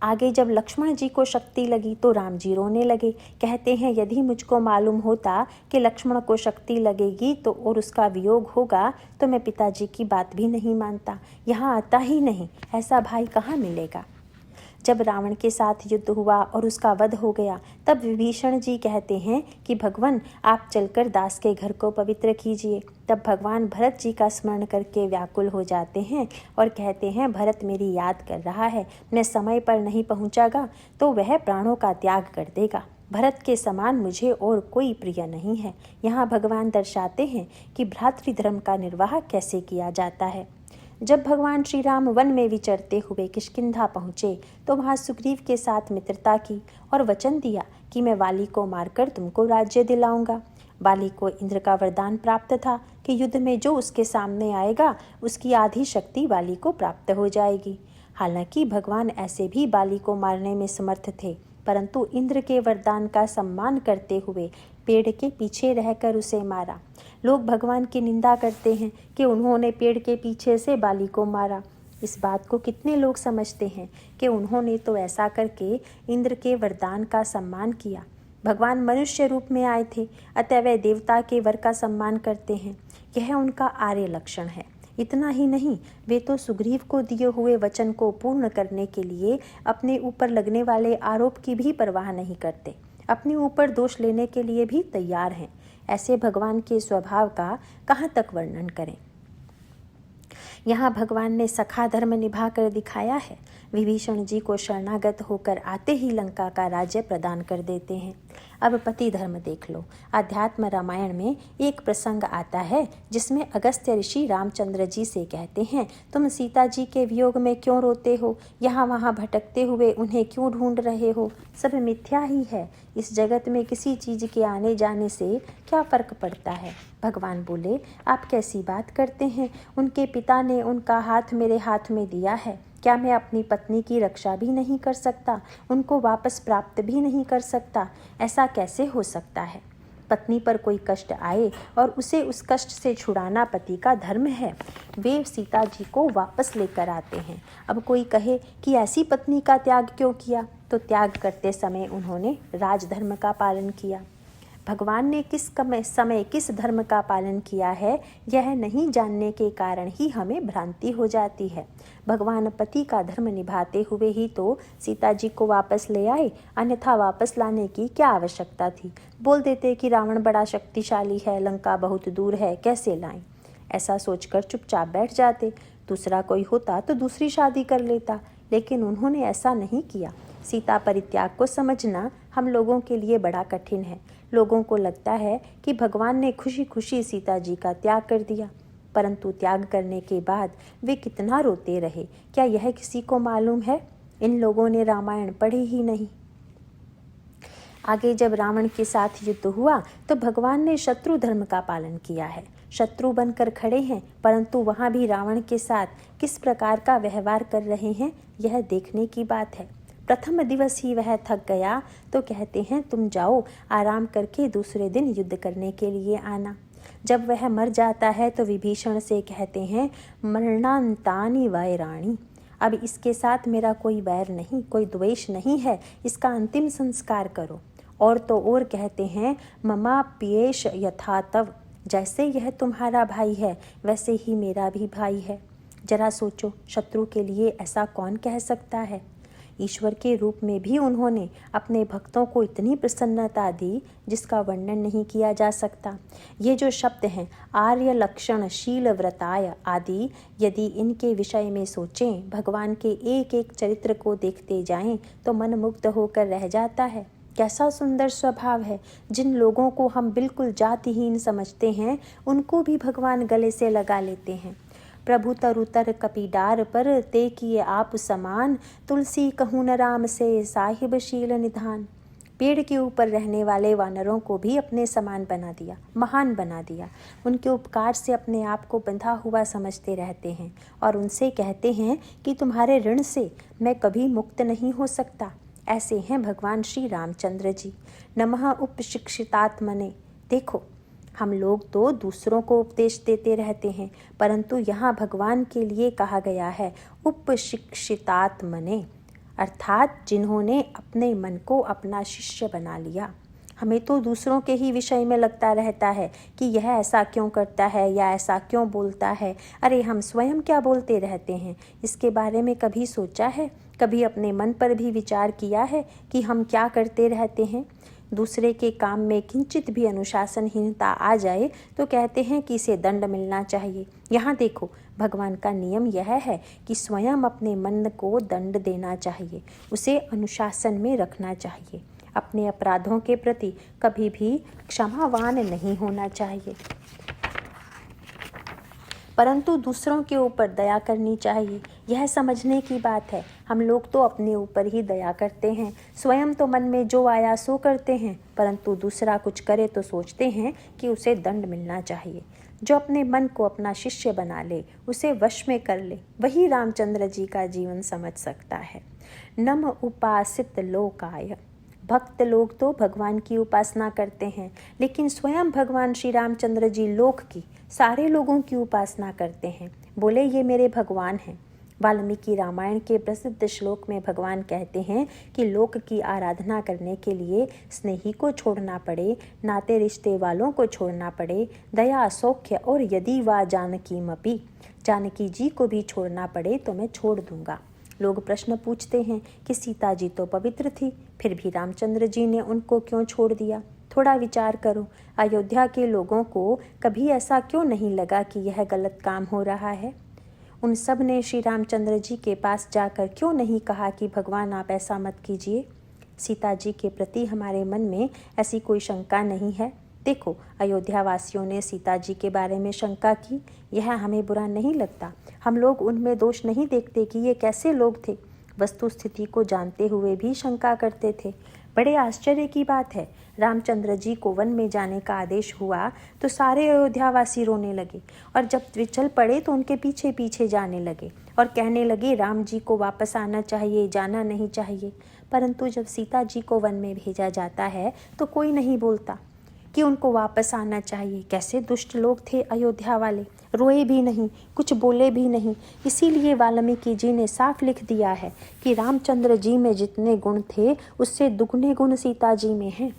S1: आगे जब लक्ष्मण जी को शक्ति लगी तो राम जी रोने लगे। कहते हैं यदि मुझको मालूम होता कि लक्ष्मण को शक्ति लगेगी तो और उसका वियोग होगा तो मैं पिताजी की बात भी नहीं मानता, यहाँ आता ही नहीं। ऐसा भाई कहाँ मिलेगा। जब रावण के साथ युद्ध हुआ और उसका वध हो गया, तब विभीषण जी कहते हैं कि भगवान आप चलकर दास के घर को पवित्र कीजिए। तब भगवान भरत जी का स्मरण करके व्याकुल हो जाते हैं और कहते हैं भरत मेरी याद कर रहा है, मैं समय पर नहीं पहुंचागा तो वह प्राणों का त्याग कर देगा। भरत के समान मुझे और कोई प्रिय नहीं है। यहाँ भगवान दर्शाते हैं कि भ्रातृधर्म का निर्वाह कैसे किया जाता है। जब भगवान श्री राम वन में विचरते हुए किष्किंधा पहुँचे तो वहाँ सुग्रीव के साथ मित्रता की और वचन दिया कि मैं वाली को मारकर तुमको राज्य दिलाऊंगा। वाली को इंद्र का वरदान प्राप्त था कि युद्ध में जो उसके सामने आएगा उसकी आधी शक्ति वाली को प्राप्त हो जाएगी। हालांकि भगवान ऐसे भी वाली को मारने में समर्थ थे, परंतु इंद्र के वरदान का सम्मान करते हुए पेड़ के पीछे रहकर उसे मारा। लोग भगवान की निंदा करते हैं कि उन्होंने पेड़ के पीछे से बाली को मारा। इस बात को कितने लोग समझते हैं कि उन्होंने तो ऐसा करके इंद्र के वरदान का सम्मान किया। भगवान मनुष्य रूप में आए थे, अतः वे देवता के वर का सम्मान करते हैं। यह उनका आर्य लक्षण है। इतना ही नहीं, वे तो सुग्रीव को दिए हुए वचन को पूर्ण करने के लिए अपने ऊपर लगने वाले आरोप की भी परवाह नहीं करते, अपने ऊपर दोष लेने के लिए भी तैयार हैं। ऐसे भगवान के स्वभाव का कहाँ तक वर्णन करें। यहाँ भगवान ने सखा धर्म निभा कर दिखाया है। विभीषण जी को शरणागत होकर आते ही लंका का राज्य प्रदान कर देते हैं। अब पति धर्म देख लो। आध्यात्म रामायण में एक प्रसंग आता है जिसमें अगस्त्य ऋषि रामचंद्र जी से कहते हैं, तुम सीता जी के वियोग में क्यों रोते हो, यहाँ वहाँ भटकते हुए उन्हें क्यों ढूंढ रहे हो, सब मिथ्या ही है। इस जगत में किसी चीज़ के आने जाने से क्या फर्क पड़ता है। भगवान बोले, आप कैसी बात करते हैं, उनके पिता ने उनका हाथ मेरे हाथ में दिया है, क्या मैं अपनी पत्नी की रक्षा भी नहीं कर सकता, उनको वापस प्राप्त भी नहीं कर सकता। ऐसा कैसे हो सकता है। पत्नी पर कोई कष्ट आए और उसे उस कष्ट से छुड़ाना पति का धर्म है। वे सीता जी को वापस लेकर आते हैं। अब कोई कहे कि ऐसी पत्नी का त्याग क्यों किया, तो त्याग करते समय उन्होंने राजधर्म का पालन किया। भगवान ने किस समय किस धर्म का पालन किया है, यह नहीं जानने के कारण ही हमें भ्रांति हो जाती है। भगवान पति का धर्म निभाते हुए ही तो सीता जी को वापस ले आए, अन्यथा वापस लाने की क्या आवश्यकता थी। बोल देते कि रावण बड़ा शक्तिशाली है, लंका बहुत दूर है, कैसे लाएं। ऐसा सोचकर चुपचाप बैठ जाते। दूसरा कोई होता तो दूसरी शादी कर लेता, लेकिन उन्होंने ऐसा नहीं किया। सीता परित्याग को समझना हम लोगों के लिए बड़ा कठिन है। लोगों को लगता है कि भगवान ने खुशी खुशी सीता जी का त्याग कर दिया, परंतु त्याग करने के बाद वे कितना रोते रहे, क्या यह किसी को मालूम है। इन लोगों ने रामायण पढ़ी ही नहीं। आगे जब रावण के साथ युद्ध हुआ तो भगवान ने शत्रु धर्म का पालन किया है। शत्रु बनकर खड़े हैं, परंतु वहाँ भी रावण के साथ किस प्रकार का व्यवहार कर रहे हैं, यह देखने की बात है। प्रथम दिवस ही वह थक गया तो कहते हैं, तुम जाओ, आराम करके दूसरे दिन युद्ध करने के लिए आना। जब वह मर जाता है तो विभीषण से कहते हैं, मरणांतानि वैराणि। अब इसके साथ मेरा कोई वैर नहीं, कोई द्वेष नहीं है, इसका अंतिम संस्कार करो। और तो और कहते हैं, ममाप्येष यथा तव। जैसे यह तुम्हारा भाई है वैसे ही मेरा भी भाई है। जरा सोचो, शत्रु के लिए ऐसा कौन कह सकता है। ईश्वर के रूप में भी उन्होंने अपने भक्तों को इतनी प्रसन्नता दी जिसका वर्णन नहीं किया जा सकता। ये जो शब्द हैं आर्य लक्षण शील व्रताय आदि, यदि इनके विषय में सोचें, भगवान के एक एक चरित्र को देखते जाएं तो मन मुग्ध होकर रह जाता है। कैसा सुंदर स्वभाव है। जिन लोगों को हम बिल्कुल जातिहीन समझते हैं उनको भी भगवान गले से लगा लेते हैं। प्रभु तरुतर कपीडार पर ते किए आप समान, तुलसी कहूँ न राम से साहिब शील निधान। पेड़ के ऊपर रहने वाले वानरों को भी अपने समान बना दिया, महान बना दिया। उनके उपकार से अपने आप को बंधा हुआ समझते रहते हैं और उनसे कहते हैं कि तुम्हारे ऋण से मैं कभी मुक्त नहीं हो सकता। ऐसे हैं भगवान श्री रामचंद्र जी। नमः उपशिक्षितात्मने। देखो, हम लोग तो दूसरों को उपदेश देते रहते हैं, परंतु यहाँ भगवान के लिए कहा गया है उपशिक्षितात्मने, अर्थात जिन्होंने अपने मन को अपना शिष्य बना लिया। हमें तो दूसरों के ही विषय में लगता रहता है कि यह ऐसा क्यों करता है या ऐसा क्यों बोलता है। अरे हम स्वयं क्या बोलते रहते हैं, इसके बारे में कभी सोचा है? कभी अपने मन पर भी विचार किया है कि हम क्या करते रहते हैं? दूसरे के काम में किंचित भी अनुशासनहीनता आ जाए तो कहते हैं कि इसे दंड मिलना चाहिए। यहाँ देखो, भगवान का नियम यह है कि स्वयं अपने मन को दंड देना चाहिए, उसे अनुशासन में रखना चाहिए। अपने अपराधों के प्रति कभी भी क्षमावान नहीं होना चाहिए, परंतु दूसरों के ऊपर दया करनी चाहिए। यह समझने की बात है। हम लोग तो अपने ऊपर ही दया करते हैं, स्वयं तो मन में जो आया सो करते हैं, परंतु दूसरा कुछ करे तो सोचते हैं कि उसे दंड मिलना चाहिए। जो अपने मन को अपना शिष्य बना ले, उसे वश में कर ले, वही रामचंद्र जी का जीवन समझ सकता है। नम उपासित लोकाय। भक्त लोग तो भगवान की उपासना करते हैं, लेकिन स्वयं भगवान श्री रामचंद्र जी लोक की, सारे लोगों की उपासना करते हैं। बोले ये मेरे भगवान हैं। वाल्मीकि रामायण के प्रसिद्ध श्लोक में भगवान कहते हैं कि लोक की आराधना करने के लिए स्नेही को छोड़ना पड़े, नाते रिश्ते वालों को छोड़ना पड़े, दया सौख्य और यदि वा जानकीमपि, जानकी जी को भी छोड़ना पड़े तो मैं छोड़ दूंगा। लोग प्रश्न पूछते हैं कि सीता जी तो पवित्र थी, फिर भी रामचंद्र जी ने उनको क्यों छोड़ दिया? थोड़ा विचार करो, अयोध्या के लोगों को कभी ऐसा क्यों नहीं लगा कि यह गलत काम हो रहा है? उन सब ने श्री रामचंद्र जी के पास जाकर क्यों नहीं कहा कि भगवान आप ऐसा मत कीजिए? सीता जी के प्रति हमारे मन में ऐसी कोई शंका नहीं है। देखो, अयोध्या वासियों ने सीता जी के बारे में शंका की, यह हमें बुरा नहीं लगता। हम लोग उनमें दोष नहीं देखते कि ये कैसे लोग थे, वस्तु स्थिति को जानते हुए भी शंका करते थे। बड़े आश्चर्य की बात है, रामचंद्र जी को वन में जाने का आदेश हुआ तो सारे अयोध्यावासी रोने लगे, और जब वे चल पड़े तो उनके पीछे पीछे जाने लगे और कहने लगे राम जी को वापस आना चाहिए, जाना नहीं चाहिए। परंतु जब सीता जी को वन में भेजा जाता है तो कोई नहीं बोलता कि उनको वापस आना चाहिए। कैसे दुष्ट लोग थे अयोध्या वाले, रोए भी नहीं, कुछ बोले भी नहीं। इसीलिए वाल्मीकि जी ने साफ लिख दिया है कि रामचंद्र जी में जितने गुण थे उससे दुगने गुण सीता जी में हैं।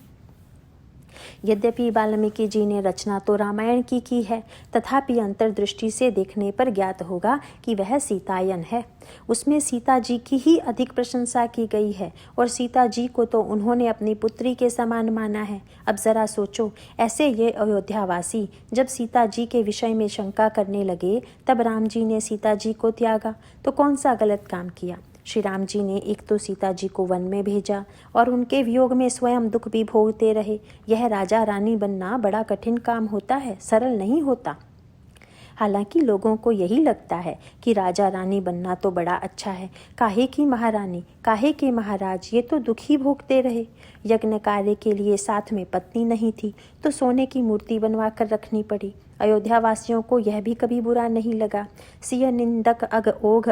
S1: यद्यपि वाल्मीकि जी ने रचना तो रामायण की है, तथापि अंतर्दृष्टि से देखने पर ज्ञात होगा कि वह सीतायन है। उसमें सीता जी की ही अधिक प्रशंसा की गई है, और सीता जी को तो उन्होंने अपनी पुत्री के समान माना है। अब जरा सोचो, ऐसे ये अयोध्यावासी जब सीता जी के विषय में शंका करने लगे, तब राम जी ने सीता जी को त्यागा तो कौन सा गलत काम किया? श्री राम जी ने एक तो सीता जी को वन में भेजा और उनके वियोग में स्वयं दुख भी भोगते रहे। यह राजा रानी बनना बड़ा कठिन काम होता है, सरल नहीं होता। हालांकि लोगों को यही लगता है कि राजा रानी बनना तो बड़ा अच्छा है, काहे की महारानी, काहे के महाराज, ये तो दुख ही भोगते रहे। यज्ञ कार्य के लिए साथ में पत्नी नहीं थी तो सोने की मूर्ति बनवा कर रखनी पड़ी। अयोध्या वासियों को यह भी कभी बुरा नहीं लगा। सिय निंदक अग ओघ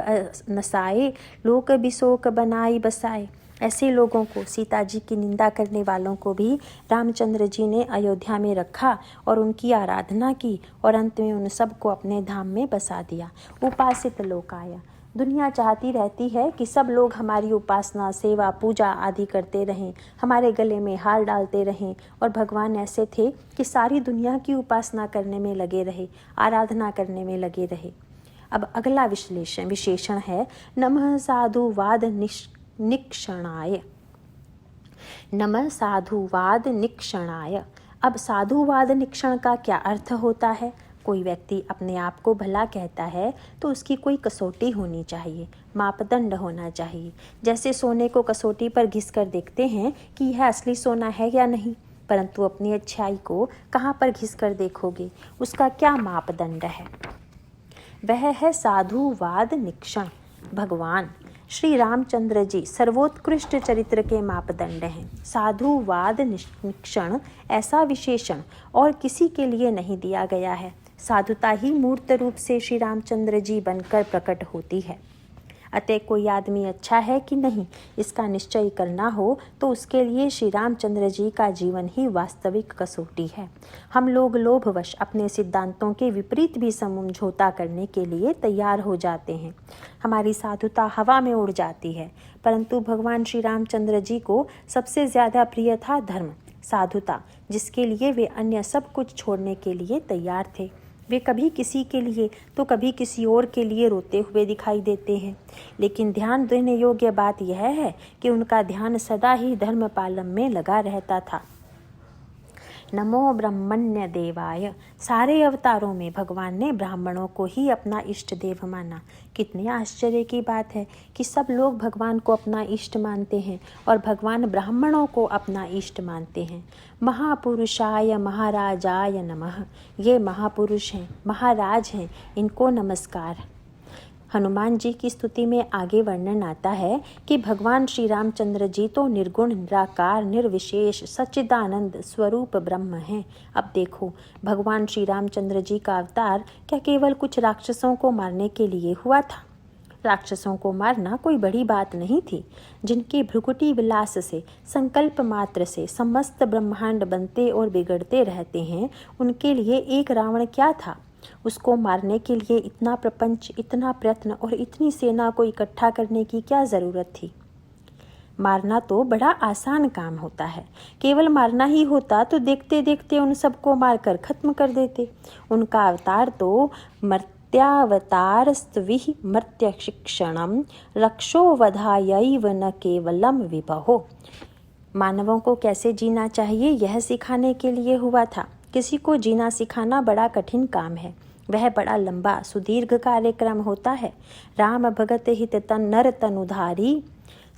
S1: नसाए, लोक बिशोक बनाई बसाए। ऐसे लोगों को, सीता जी की निंदा करने वालों को भी रामचंद्र जी ने अयोध्या में रखा और उनकी आराधना की, और अंत में उन सबको अपने धाम में बसा दिया। उपासित लोकाय, दुनिया चाहती रहती है कि सब लोग हमारी उपासना, सेवा, पूजा आदि करते रहें, हमारे गले में हार डालते रहें, और भगवान ऐसे थे कि सारी दुनिया की उपासना करने में लगे रहे, आराधना करने में लगे रहे। अब अगला विशेषण है नमः साधुवाद निक्षणाय। नमः साधुवाद निक्षणाय। अब साधुवाद निक्षण का क्या अर्थ होता है? कोई व्यक्ति अपने आप को भला कहता है तो उसकी कोई कसौटी होनी चाहिए, मापदंड होना चाहिए। जैसे सोने को कसौटी पर घिस कर देखते हैं कि यह असली सोना है या नहीं, परंतु अपनी अच्छाई को कहाँ पर घिस कर देखोगे? उसका क्या मापदंड है? वह है साधुवाद निक्षण। भगवान श्री रामचंद्र जी सर्वोत्कृष्ट चरित्र के मापदंड हैं। साधुवाद निक्षण ऐसा विशेषण और किसी के लिए नहीं दिया गया है। साधुता ही मूर्त रूप से श्री रामचंद्र जी बनकर प्रकट होती है। अतः कोई आदमी अच्छा है कि नहीं, इसका निश्चय करना हो तो उसके लिए श्री रामचंद्र जी का जीवन ही वास्तविक कसौटी है। हम लोग लोभवश अपने सिद्धांतों के विपरीत भी समझौता करने के लिए तैयार हो जाते हैं। हमारी साधुता हवा में उड़ जाती है, परंतु भगवान श्री रामचंद्र जी को सबसे ज़्यादा प्रिय था धर्म, साधुता, जिसके लिए वे अन्य सब कुछ छोड़ने के लिए तैयार थे। वे कभी किसी के लिए तो कभी किसी और के लिए रोते हुए दिखाई देते हैं, लेकिन ध्यान देने योग्य बात यह है कि उनका ध्यान सदा ही धर्म पालन में लगा रहता था। नमो ब्रह्मण्य देवाय। सारे अवतारों में भगवान ने ब्राह्मणों को ही अपना इष्ट देव माना। कितने आश्चर्य की बात है कि सब लोग भगवान को अपना इष्ट मानते हैं और भगवान ब्राह्मणों को अपना इष्ट मानते हैं। महापुरुषाय महाराजाय नमः। ये महापुरुष हैं, महाराज हैं, इनको नमस्कार। हनुमान जी की स्तुति में आगे वर्णन आता है कि भगवान श्री रामचंद्र जी तो निर्गुण, निराकार, निर्विशेष, सच्चिदानंद स्वरूप ब्रह्म हैं। अब देखो, भगवान श्री रामचंद्र जी का अवतार क्या केवल कुछ राक्षसों को मारने के लिए हुआ था? राक्षसों को मारना कोई बड़ी बात नहीं थी। जिनके भ्रुकुटी विलास से, संकल्प मात्र से समस्त ब्रह्मांड बनते और बिगड़ते रहते हैं, उनके लिए एक रावण क्या था? उसको मारने के लिए इतना प्रपंच, इतना प्रयत्न और इतनी सेना को इकट्ठा करने की क्या ज़रूरत थी? मारना तो बड़ा आसान काम होता है। केवल मारना ही होता तो देखते देखते उन सबको मारकर खत्म कर देते। उनका अवतार तो मर्त्यावतारस्त्विह मर्त्य शिक्षणम रक्षो वधायैव न केवलम विभहो। मानवों को कैसे जीना चाहिए यह सिखाने के लिए हुआ था। किसी को जीना सिखाना बड़ा कठिन काम है। वह बड़ा लंबा सुदीर्घ कार्यक्रम होता है। राम भगत हित तन नर तनुधारी,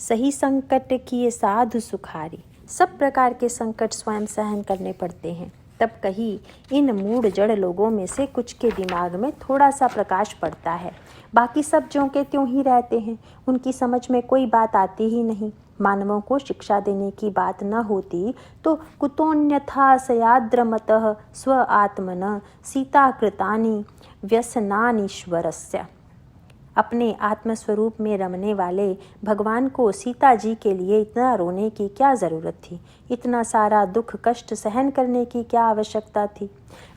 S1: सही संकट किए साधु सुखारी। सब प्रकार के संकट स्वयं सहन करने पड़ते हैं। तब कहीं इन मूढ़ जड़ लोगों में से कुछ के दिमाग में थोड़ा सा प्रकाश पड़ता है। बाकी सब ज्यों के त्यों ही रहते हैं। उनकी समझ में कोई बात आती ही नहीं। मानवों को शिक्षा देने की बात न होती तो कुतोन्यथा सयाद्रमतः स्व आत्मन सीताकृतानि व्यसनानीश्वरस्य। अपने आत्मस्वरूप में रमने वाले भगवान को सीता जी के लिए इतना रोने की क्या ज़रूरत थी? इतना सारा दुख कष्ट सहन करने की क्या आवश्यकता थी?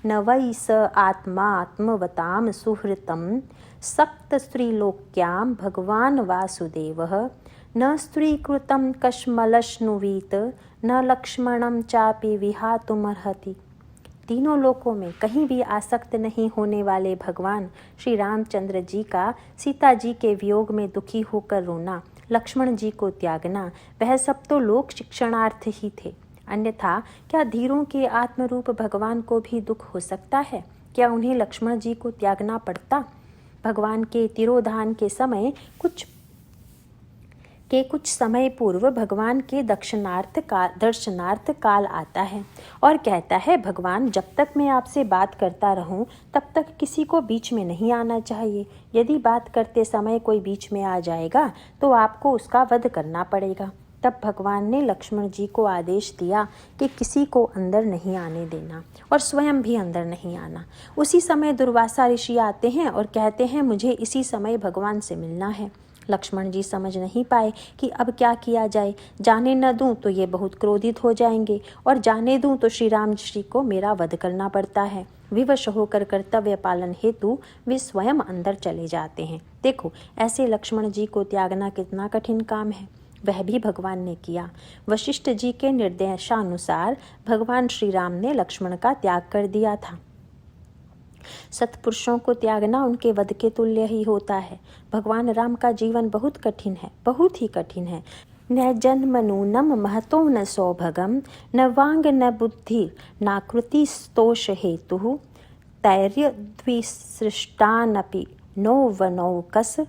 S1: न वै स आत्मात्मवतां सुहृतं सक्त स्त्रीलोक्यां भगवान वासुदेवः न स्त्रीकृतं कश्मलश्नुवीत न लक्ष्मणं चापि विहातुमर्हति। तीनों लोकों में कहीं भी आसक्त नहीं होने वाले भगवान श्री रामचंद्र जी का सीता जी के वियोग में दुखी होकर रोना, लक्ष्मण जी को त्यागना, वह सब तो लोक शिक्षणार्थ ही थे। अन्यथा क्या धीरों के आत्मरूप भगवान को भी दुख हो सकता है? क्या उन्हें लक्ष्मण जी को त्यागना पड़ता? भगवान के तिरोधान के समय कुछ समय पूर्व भगवान के दर्शनार्थ काल आता है और कहता है, भगवान जब तक मैं आपसे बात करता रहूं तब तक किसी को बीच में नहीं आना चाहिए। यदि बात करते समय कोई बीच में आ जाएगा तो आपको उसका वध करना पड़ेगा। तब भगवान ने लक्ष्मण जी को आदेश दिया कि किसी को अंदर नहीं आने देना और स्वयं भी अंदर नहीं आना। उसी समय दुर्वासा ऋषि आते हैं और कहते हैं, मुझे इसी समय भगवान से मिलना है। लक्ष्मण जी समझ नहीं पाए कि अब क्या किया जाए। जाने न दूं तो ये बहुत क्रोधित हो जाएंगे और जाने दूं तो श्री राम जी को मेरा वध करना पड़ता है। विवश होकर कर्तव्य पालन हेतु वे स्वयं अंदर चले जाते हैं। देखो, ऐसे लक्ष्मण जी को त्यागना कितना कठिन काम है। वह भी भगवान ने किया। वशिष्ठ जी के निर्देशानुसार भगवान श्री राम ने लक्ष्मण का त्याग कर दिया था। सत्पुरुषों को त्यागना उनके वध के तुल्य ही होता है। भगवान राम का जीवन बहुत कठिन है, बहुत ही कठिन है। न जन्मनूनम महतो न सौभगम न वांग न बुद्धि नाकृति स्तोष हेतु तैर्य द्विसृष्टानपि नो वनौकस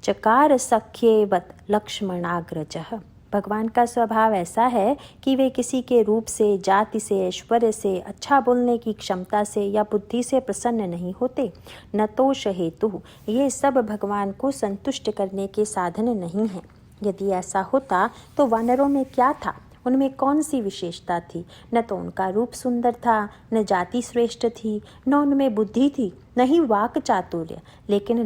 S1: चकार सख्येवत लक्ष्मणाग्रजः। भगवान का स्वभाव ऐसा है कि वे किसी के रूप से, जाति से, ऐश्वर्य से, अच्छा बोलने की क्षमता से या बुद्धि से प्रसन्न नहीं होते। न तोष हेतु, ये सब भगवान को संतुष्ट करने के साधन नहीं हैं। यदि ऐसा होता तो वानरों में क्या था? उनमें कौन सी विशेषता थी? न तो उनका रूप सुंदर था, न जाति श्रेष्ठ थी, न उनमें बुद्धि थी, न ही वाक चातुर्य। लेकिन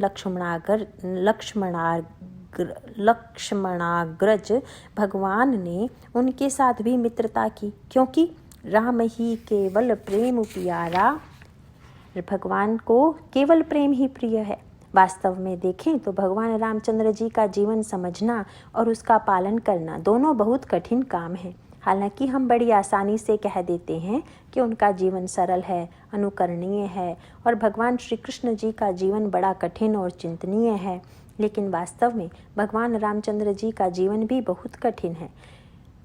S1: लक्ष्मणाग्रज भगवान ने उनके साथ भी मित्रता की, क्योंकि राम ही केवल प्रेम प्यारा। भगवान को केवल प्रेम ही प्रिय है। वास्तव में देखें तो भगवान रामचंद्र जी का जीवन समझना और उसका पालन करना दोनों बहुत कठिन काम है। हालांकि हम बड़ी आसानी से कह देते हैं कि उनका जीवन सरल है, अनुकरणीय है और भगवान श्री कृष्ण जी का जीवन बड़ा कठिन और चिंतनीय है। लेकिन वास्तव में भगवान रामचंद्र जी का जीवन भी बहुत कठिन है।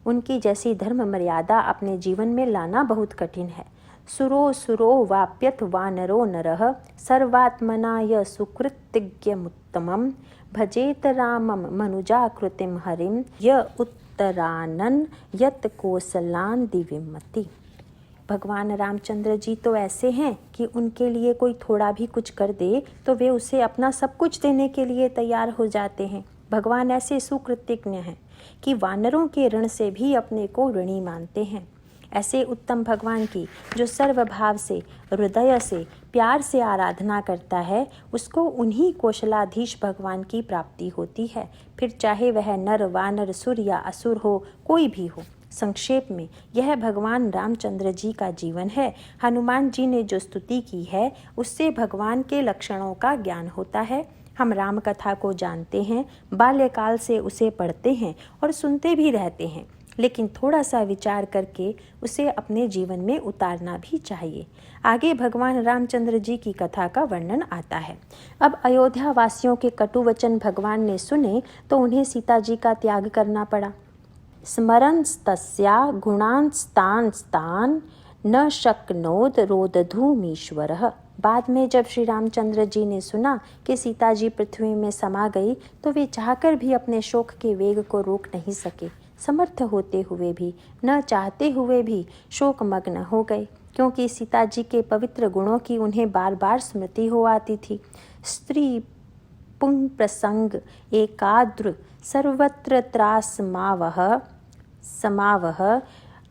S1: उनकी जैसी धर्म मर्यादा अपने जीवन में लाना बहुत कठिन है। सुरो वाप्यथ वानरो नरः सर्वात्मनाय सुकृतिज्ञमुत्तमं भजेत रामं मनुजाकृतिं हरिं य उत्तरानन यत कोसलान दिविमति। भगवान रामचंद्र जी तो ऐसे हैं कि उनके लिए कोई थोड़ा भी कुछ कर दे तो वे उसे अपना सब कुछ देने के लिए तैयार हो जाते हैं। भगवान ऐसे सुकृतज्ञ हैं कि वानरों के ऋण से भी अपने को ऋणी मानते हैं। ऐसे उत्तम भगवान की जो सर्वभाव से, हृदय से, प्यार से आराधना करता है, उसको उन्हीं कौशलाधीश भगवान की प्राप्ति होती है। फिर चाहे वह नर, वानर, सुर या असुर हो, कोई भी हो, संक्षेप में यह भगवान रामचंद्र जी का जीवन है। हनुमान जी ने जो स्तुति की है उससे भगवान के लक्षणों का ज्ञान होता है। हम राम कथा को जानते हैं, बाल्यकाल से उसे पढ़ते हैं और सुनते भी रहते हैं, लेकिन थोड़ा सा विचार करके उसे अपने जीवन में उतारना भी चाहिए। आगे भगवान रामचंद्र जी की कथा का वर्णन आता है। अब अयोध्या वासियों के कटु वचन भगवान ने सुने तो उन्हें सीता जी का त्याग करना पड़ा। स्मरंस्तस्या गुणांस्तान न शक्नोद रोदधूमीश्वरः। बाद में जब श्री रामचंद्र जी ने सुना कि सीता जी पृथ्वी में समा गई तो वे चाहकर भी अपने शोक के वेग को रोक नहीं सके। समर्थ होते हुए भी, न चाहते हुए भी शोकमग्न हो गए, क्योंकि सीता जी के पवित्र गुणों की उन्हें बार बार स्मृति हो आती थी। स्त्री पुंग प्रसंग एकाद्र सर्वत्र त्रासमावह समावह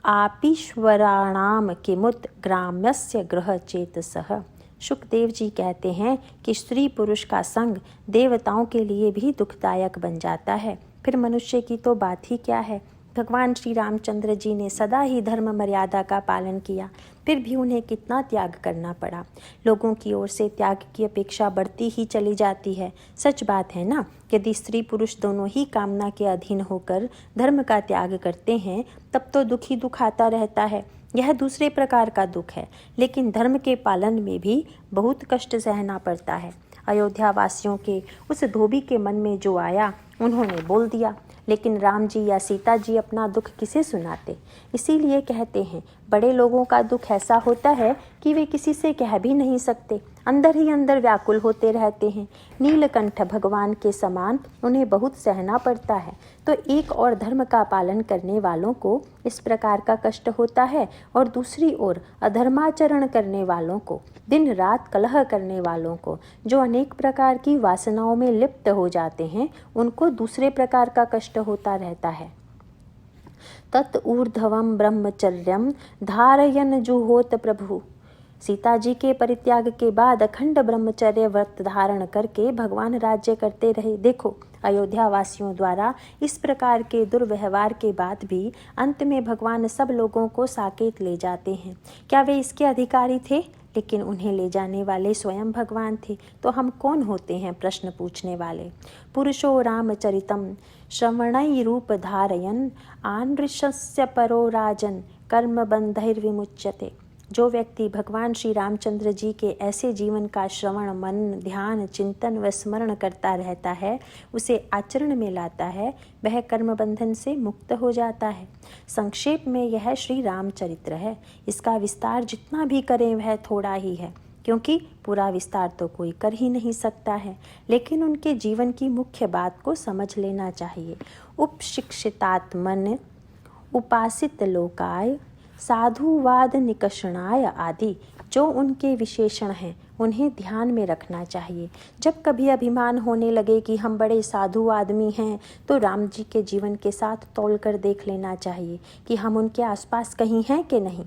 S1: आपीश्वराणाम किमुत ग्राम्यस्य ग्रह चेतसः। शुकदेव जी कहते हैं कि स्त्री पुरुष का संग देवताओं के लिए भी दुखदायक बन जाता है, फिर मनुष्य की तो बात ही क्या है। भगवान श्री रामचंद्र जी ने सदा ही धर्म मर्यादा का पालन किया, फिर भी उन्हें कितना त्याग करना पड़ा। लोगों की ओर से त्याग की अपेक्षा बढ़ती ही चली जाती है। सच बात है ना, यदि स्त्री पुरुष दोनों ही कामना के अधीन होकर धर्म का त्याग करते हैं तब तो दुख ही दुख आता रहता है। यह दूसरे प्रकार का दुख है, लेकिन धर्म के पालन में भी बहुत कष्ट सहना पड़ता है। अयोध्या वासियों के उस धोबी के मन में जो आया उन्होंने बोल दिया, लेकिन राम जी या सीता जी अपना दुख किसे सुनाते। इसीलिए कहते हैं बड़े लोगों का दुख ऐसा होता है कि वे किसी से कह भी नहीं सकते, अंदर ही अंदर व्याकुल होते रहते हैं। नीलकंठ भगवान के समान उन्हें बहुत सहना पड़ता है, तो एक और धर्म का पालन करने वालों को इस प्रकार का कष्ट होता है और दूसरी ओर अधर्माचरण करने वालों को, दिन रात कलह करने वालों को, जो अनेक प्रकार की वासनाओं में लिप्त हो जाते हैं, उनको दूसरे प्रकार का कष्ट होता रहता है। तत् ऊर्ध्वं ब्रह्मचर्यं धारयन जुहोत प्रभु। सीता जी के परित्याग के बाद अखंड ब्रह्मचर्य व्रत धारण करके भगवान राज्य करते रहे। देखो, अयोध्या वासियों द्वारा इस प्रकार के दुर्व्यवहार के बाद भी अंत में भगवान सब लोगों को साकेत ले जाते हैं। क्या वे इसके अधिकारी थे? लेकिन उन्हें ले जाने वाले स्वयं भगवान थे, तो हम कौन होते हैं प्रश्न पूछने वाले। पुरुषो रामचरितम श्रवणैरूप धारयन आनृशस्य परो राजन कर्म बंधैर्विमुच्यते। जो व्यक्ति भगवान श्री रामचंद्र जी के ऐसे जीवन का श्रवण, मन, ध्यान, चिंतन व स्मरण करता रहता है, उसे आचरण में लाता है, वह कर्म बंधन से मुक्त हो जाता है। संक्षेप में यह श्री रामचरित्र है। इसका विस्तार जितना भी करें वह थोड़ा ही है, क्योंकि पूरा विस्तार तो कोई कर ही नहीं सकता है, लेकिन उनके जीवन की मुख्य बात को समझ लेना चाहिए। उपशिक्षितात्मन उपासित लोकाय साधुवाद निकषणाय आदि जो उनके विशेषण हैं उन्हें ध्यान में रखना चाहिए। जब कभी अभिमान होने लगे कि हम बड़े साधु आदमी हैं, तो राम जी के जीवन के साथ तौल कर देख लेना चाहिए कि हम उनके आसपास कहीं हैं कि नहीं।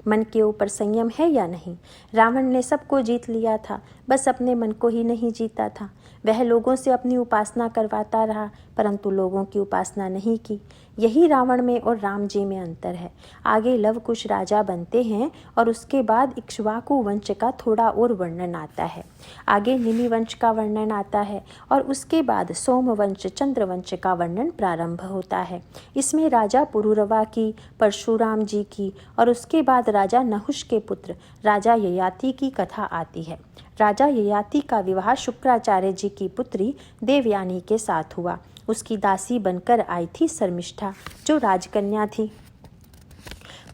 S1: मन के ऊपर संयम है या नहीं। रावण ने सबको जीत लिया था, बस अपने मन को ही नहीं जीता था। वह लोगों से अपनी उपासना करवाता रहा, परंतु लोगों की उपासना नहीं की। यही रावण में और राम जी में अंतर है। आगे लव कुश राजा बनते हैं और उसके बाद इक्ष्वाकु वंश का थोड़ा और वर्णन आता है। आगे निमि वंश का वर्णन आता है और उसके बाद सोमवंश, चंद्रवंश का वर्णन प्रारंभ होता है। इसमें राजा पुरुरवा की, परशुराम जी की और उसके बाद राजा नहुष के पुत्र राजा ययाति की कथा आती है। राजा ययाति का विवाह शुक्राचार्य जी की पुत्री देवयानी के साथ हुआ। उसकी दासी बनकर आई थी शर्मिष्ठा, जो राजकन्या थी।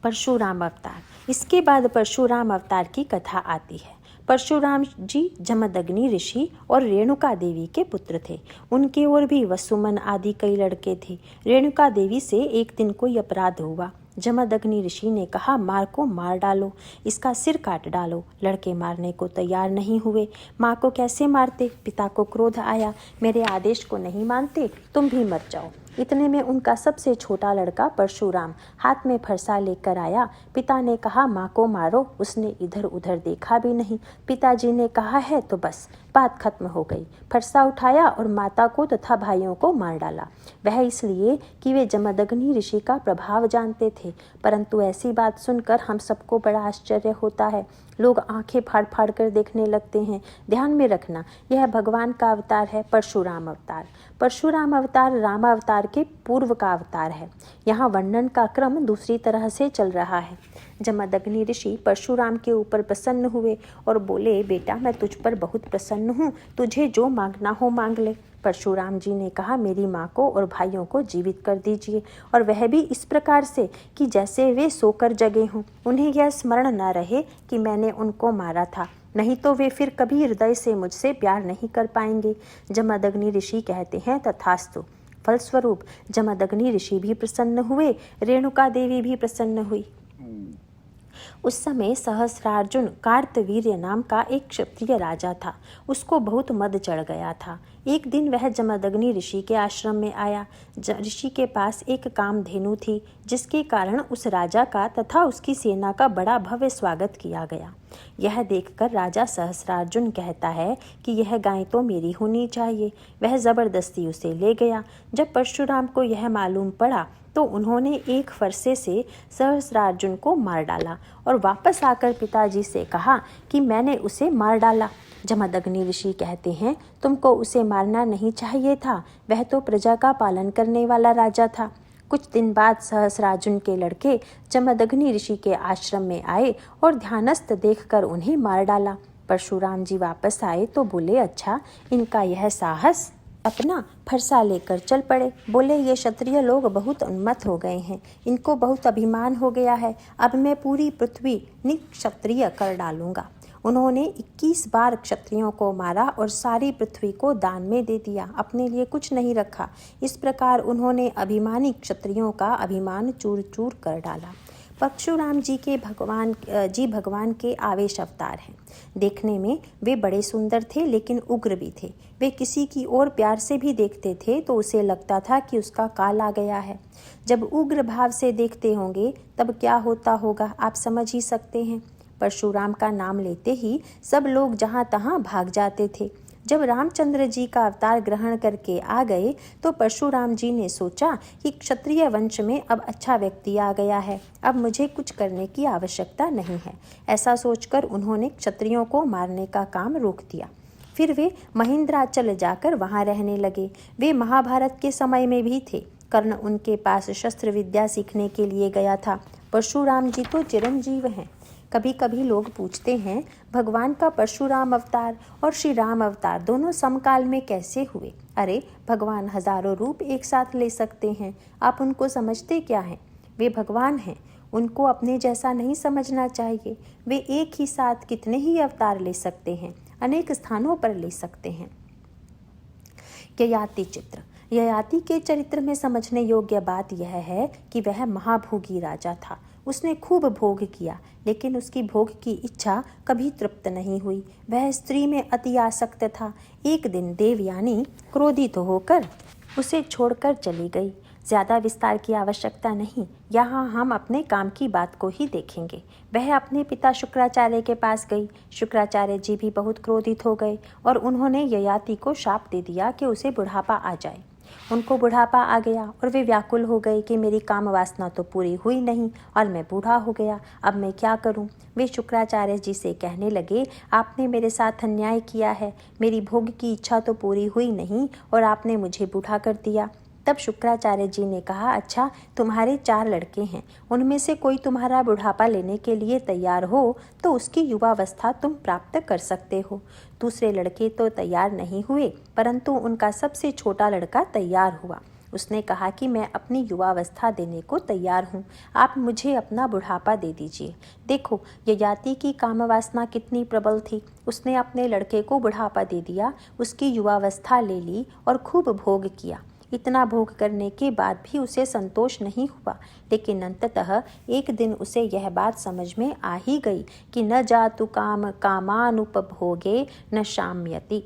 S1: परशुराम अवतार। इसके बाद परशुराम अवतार की कथा आती है। परशुराम जी जमदग्नि ऋषि और रेणुका देवी के पुत्र थे। उनके और भी वसुमन आदि कई लड़के थे। रेणुका देवी से एक दिन कोई अपराध हुआ। जमदग्नि ऋषि ने कहा, मार को मार डालो, इसका सिर काट डालो। लड़के मारने को तैयार नहीं हुए। माँ को कैसे मारते? पिता को क्रोध आया, मेरे आदेश को नहीं मानते, तुम भी मर जाओ। इतने में उनका सबसे छोटा लड़का परशुराम हाथ में फरसा लेकर आया। पिता ने कहा, माँ को मारो। उसने इधर उधर देखा भी नहीं। पिताजी ने कहा है तो बस बात खत्म हो गई। फरसा उठाया और माता को तथा भाइयों को मार डाला। वह इसलिए कि वे जमदग्नि ऋषि का प्रभाव जानते थे। परंतु ऐसी बात सुनकर हम सबको बड़ा आश्चर्य होता है। लोग आंखें फाड़ फाड़ कर देखने लगते हैं। ध्यान में रखना, यह भगवान का अवतार है, परशुराम अवतार। परशुराम अवतार राम अवतार के पूर्व का अवतार है। यहाँ वर्णन का क्रम दूसरी तरह से चल रहा है। जमदग्नि ऋषि परशुराम के ऊपर प्रसन्न हुए और बोले, बेटा मैं तुझ पर बहुत प्रसन्न हूँ, तुझे जो मांगना हो मांग ले। परशुराम जी ने कहा, मेरी माँ को और भाइयों को जीवित कर दीजिए, और वह भी इस प्रकार से कि जैसे वे सोकर जगे हों। उन्हें यह स्मरण न रहे कि मैंने उनको मारा था, नहीं तो वे फिर कभी हृदय से मुझसे प्यार नहीं कर पाएंगे। जमदग्नि ऋषि कहते हैं, तथास्तु। फलस्वरूप जमदग्नि ऋषि भी प्रसन्न हुए, रेणुका देवी भी प्रसन्न हुई। उस समय सहस्रार्जुन कार्तवीर्य नाम का एक क्षत्रिय राजा था। उसको बहुत मद चढ़ गया था। एक दिन वह जमदग्नि ऋषि के आश्रम में आया। ऋषि के पास एक कामधेनु थी, जिसके कारण उस राजा का तथा उसकी सेना का बड़ा भव्य स्वागत किया गया। यह देखकर राजा सहस्रार्जुन कहता है कि यह गाय तो मेरी होनी चाहिए। वह जबरदस्ती उसे ले गया। जब परशुराम को यह मालूम पड़ा तो उन्होंने एक फरसे से सहस्रार्जुन को मार डाला और वापस आकर पिताजी से कहा कि मैंने उसे मार डाला। जमदग्नि ऋषि कहते हैं, तुमको उसे मारना नहीं चाहिए था, वह तो प्रजा का पालन करने वाला राजा था। कुछ दिन बाद सहस्रार्जुन के लड़के जमदग्नि ऋषि के आश्रम में आए और ध्यानस्थ देखकर उन्हें मार डाला। परशुराम जी वापस आए तो बोले, अच्छा इनका यह साहस। अपना फरसा लेकर चल पड़े। बोले, ये क्षत्रिय लोग बहुत उन्मत्त हो गए हैं, इनको बहुत अभिमान हो गया है। अब मैं पूरी पृथ्वी निक्षत्रिय कर डालूंगा। उन्होंने 21 बार क्षत्रियों को मारा और सारी पृथ्वी को दान में दे दिया, अपने लिए कुछ नहीं रखा। इस प्रकार उन्होंने अभिमानी क्षत्रियों का अभिमान चूर चूर कर डाला। परशुराम जी भगवान के आवेश अवतार हैं। देखने में वे बड़े सुंदर थे, लेकिन उग्र भी थे। वे किसी की ओर प्यार से भी देखते थे तो उसे लगता था कि उसका काल आ गया है। जब उग्र भाव से देखते होंगे तब क्या होता होगा, आप समझ ही सकते हैं। परशुराम का नाम लेते ही सब लोग जहाँ तहाँ भाग जाते थे। जब रामचंद्र जी का अवतार ग्रहण करके आ गए तो परशुराम जी ने सोचा कि क्षत्रिय वंश में अब अच्छा व्यक्ति आ गया है, अब मुझे कुछ करने की आवश्यकता नहीं है। ऐसा सोचकर उन्होंने क्षत्रियों को मारने का काम रोक दिया। फिर वे महेंद्राचल जाकर वहाँ रहने लगे। वे महाभारत के समय में भी थे। कर्ण उनके पास शस्त्र विद्या सीखने के लिए गया था। परशुराम जी तो चिरंजीव हैं। कभी कभी लोग पूछते हैं, भगवान का परशुराम अवतार और श्री राम अवतार दोनों समकाल में कैसे हुए? अरे भगवान हजारों रूप एक साथ ले सकते हैं, आप उनको समझते क्या हैं? वे भगवान हैं, उनको अपने जैसा नहीं समझना चाहिए। वे एक ही साथ कितने ही अवतार ले सकते हैं, अनेक स्थानों पर ले सकते हैं। ययाति चित्र। ययाति के चरित्र में समझने योग्य बात यह है कि वह महाभोगी राजा था। उसने खूब भोग किया, लेकिन उसकी भोग की इच्छा कभी तृप्त नहीं हुई। वह स्त्री में अति आसक्त था। एक दिन देवयानी क्रोधित होकर उसे छोड़कर चली गई। ज़्यादा विस्तार की आवश्यकता नहीं, यहाँ हम अपने काम की बात को ही देखेंगे। वह अपने पिता शुक्राचार्य के पास गई। शुक्राचार्य जी भी बहुत क्रोधित हो गए और उन्होंने ययाति को शाप दे दिया कि उसे बुढ़ापा आ जाए। उनको बुढ़ापा आ गया और वे व्याकुल हो गए कि मेरी काम वासना तो पूरी हुई नहीं और मैं बूढ़ा हो गया, अब मैं क्या करूं? वे शुक्राचार्य जी से कहने लगे, आपने मेरे साथ अन्याय किया है, मेरी भोग की इच्छा तो पूरी हुई नहीं और आपने मुझे बूढ़ा कर दिया। तब शुक्राचार्य जी ने कहा, अच्छा तुम्हारे 4 लड़के हैं, उनमें से कोई तुम्हारा बुढ़ापा लेने के लिए तैयार हो तो उसकी युवावस्था तुम प्राप्त कर सकते हो। दूसरे लड़के तो तैयार नहीं हुए, परंतु उनका सबसे छोटा लड़का तैयार हुआ। उसने कहा कि मैं अपनी युवावस्था देने को तैयार हूँ, आप मुझे अपना बुढ़ापा दे दीजिए। देखो ययाति की कामवासना कितनी प्रबल थी। उसने अपने लड़के को बुढ़ापा दे दिया, उसकी युवावस्था ले ली और खूब भोग किया। इतना भोग करने के बाद भी उसे संतोष नहीं हुआ, लेकिन अंततः एक दिन उसे यह बात समझ में आ ही गई कि न जातु काम कामानुपभोगे न शाम्यति।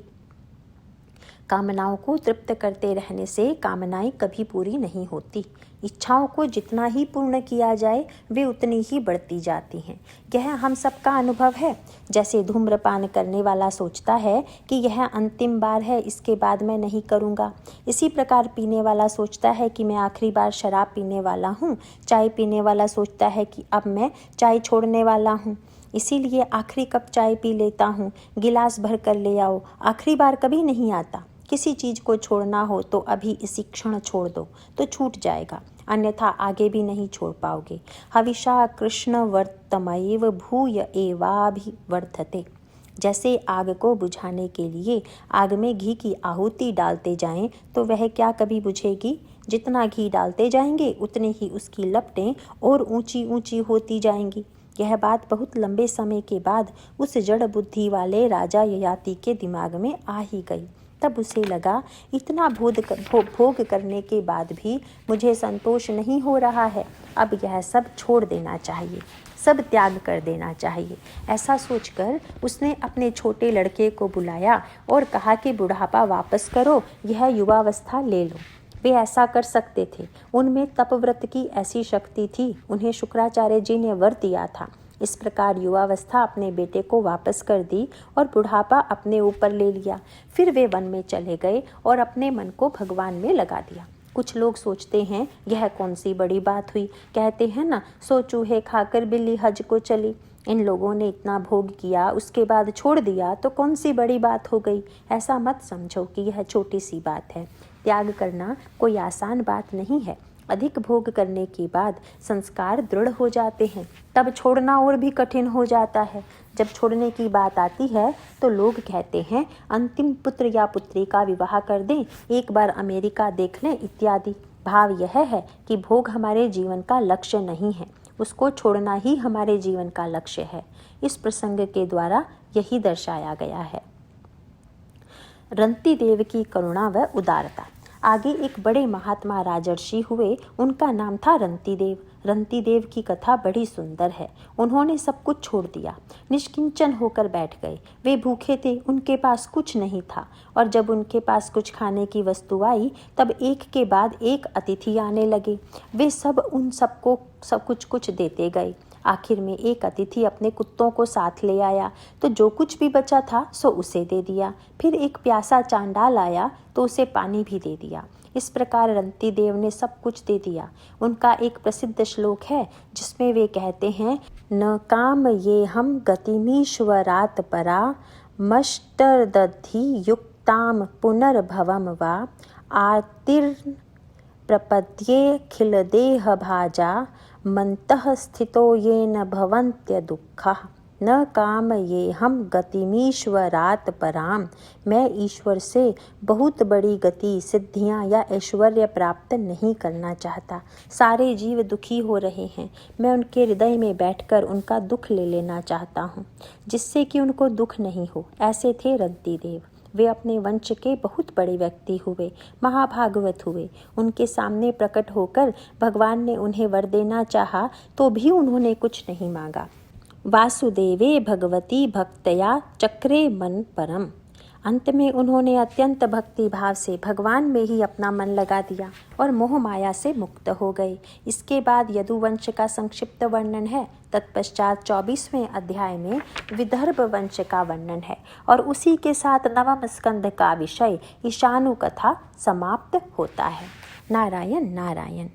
S1: कामनाओं को तृप्त करते रहने से कामनाएं कभी पूरी नहीं होती। इच्छाओं को जितना ही पूर्ण किया जाए वे उतनी ही बढ़ती जाती हैं। यह हम सबका अनुभव है। जैसे धूम्रपान करने वाला सोचता है कि यह अंतिम बार है, इसके बाद मैं नहीं करूँगा। इसी प्रकार पीने वाला सोचता है कि मैं आखिरी बार शराब पीने वाला हूँ। चाय पीने वाला सोचता है कि अब मैं चाय छोड़ने वाला हूँ, इसीलिए आखिरी कप चाय पी लेता हूँ। गिलास भर कर ले आओ। आखिरी बार कभी नहीं आता। किसी चीज़ को छोड़ना हो तो अभी इसी क्षण छोड़ दो तो छूट जाएगा, अन्यथा आगे भी नहीं छोड़ पाओगे। हविषा कृष्ण वर्तमैव भूय एवाभिवर्धते। जैसे आग को बुझाने के लिए आग में घी की आहुति डालते जाएं तो वह क्या कभी बुझेगी? जितना घी डालते जाएंगे उतने ही उसकी लपटें और ऊंची ऊंची होती जाएंगी। यह बात बहुत लंबे समय के बाद उस जड़ बुद्धि वाले राजा ययाति के दिमाग में आ ही गई। तब उसे लगा, इतना भोग करने के बाद भी मुझे संतोष नहीं हो रहा है, अब यह सब छोड़ देना चाहिए, सब त्याग कर देना चाहिए। ऐसा सोचकर उसने अपने छोटे लड़के को बुलाया और कहा कि बुढ़ापा वापस करो, यह युवावस्था ले लो। वे ऐसा कर सकते थे, उनमें तपव्रत की ऐसी शक्ति थी, उन्हें शुक्राचार्य जी ने वर दिया था। इस प्रकार युवावस्था अपने बेटे को वापस कर दी और बुढ़ापा अपने ऊपर ले लिया। फिर वे वन में चले गए और अपने मन को भगवान में लगा दिया। कुछ लोग सोचते हैं यह कौन सी बड़ी बात हुई, कहते हैं ना, सो चूहे खाकर बिल्ली हज को चली। इन लोगों ने इतना भोग किया, उसके बाद छोड़ दिया तो कौन सी बड़ी बात हो गई। ऐसा मत समझो कि यह छोटी सी बात है। त्याग करना कोई आसान बात नहीं है। अधिक भोग करने के बाद संस्कार दृढ़ हो जाते हैं, तब छोड़ना और भी कठिन हो जाता है। जब छोड़ने की बात आती है तो लोग कहते हैं अंतिम पुत्र या पुत्री का विवाह कर दें, एक बार अमेरिका देख लें इत्यादि। भाव यह है कि भोग हमारे जीवन का लक्ष्य नहीं है, उसको छोड़ना ही हमारे जीवन का लक्ष्य है। इस प्रसंग के द्वारा यही दर्शाया गया है। रंती देव की करुणा व उदारता। आगे एक बड़े महात्मा राजर्षि हुए, उनका नाम था रंती देव। रंती देव की कथा बड़ी सुंदर है। उन्होंने सब कुछ छोड़ दिया, निष्किंचन होकर बैठ गए। वे भूखे थे, उनके पास कुछ नहीं था, और जब उनके पास कुछ खाने की वस्तु आई तब एक के बाद एक अतिथि आने लगे। वे सब उन सबको सब कुछ देते गए। आखिर में एक अतिथि अपने कुत्तों को साथ ले आया तो जो कुछ भी बचा था सो उसे दे दिया। फिर एक प्यासा चांडाल आया तो उसे पानी भी दे दिया। इस प्रकार रंती देव ने सब कुछ दे दिया। उनका एक प्रसिद्ध श्लोक है जिसमें वे कहते हैं, न काम ये हम गतिमीश्वरात् परा मष्टदधि युक्ताम पुनर्भवम वा आर्तिर्न प्रपद्ये खिल देह भाजा मंतः स्थितो ये न भवन्त्य दुःखा। न काम ये हम गतिमीश्वरात् पराम। मैं ईश्वर से बहुत बड़ी गति, सिद्धियां या ऐश्वर्य प्राप्त नहीं करना चाहता। सारे जीव दुखी हो रहे हैं, मैं उनके हृदय में बैठकर उनका दुख ले लेना चाहता हूँ, जिससे कि उनको दुख नहीं हो। ऐसे थे रंती देव। वे अपने वंश के बहुत बड़े व्यक्ति हुए, महाभागवत हुए। उनके सामने प्रकट होकर भगवान ने उन्हें वर देना चाहा तो भी उन्होंने कुछ नहीं मांगा। वासुदेवे भगवती भक्तया चक्रे मन परम। अंत में उन्होंने अत्यंत भक्ति भाव से भगवान में ही अपना मन लगा दिया और मोह माया से मुक्त हो गए। इसके बाद यदुवंश का संक्षिप्त वर्णन है। तत्पश्चात 24वें अध्याय में विदर्भ वंश का वर्णन है और उसी के साथ 9वें स्कंध का विषय ईशानु कथा समाप्त होता है। नारायण नारायण।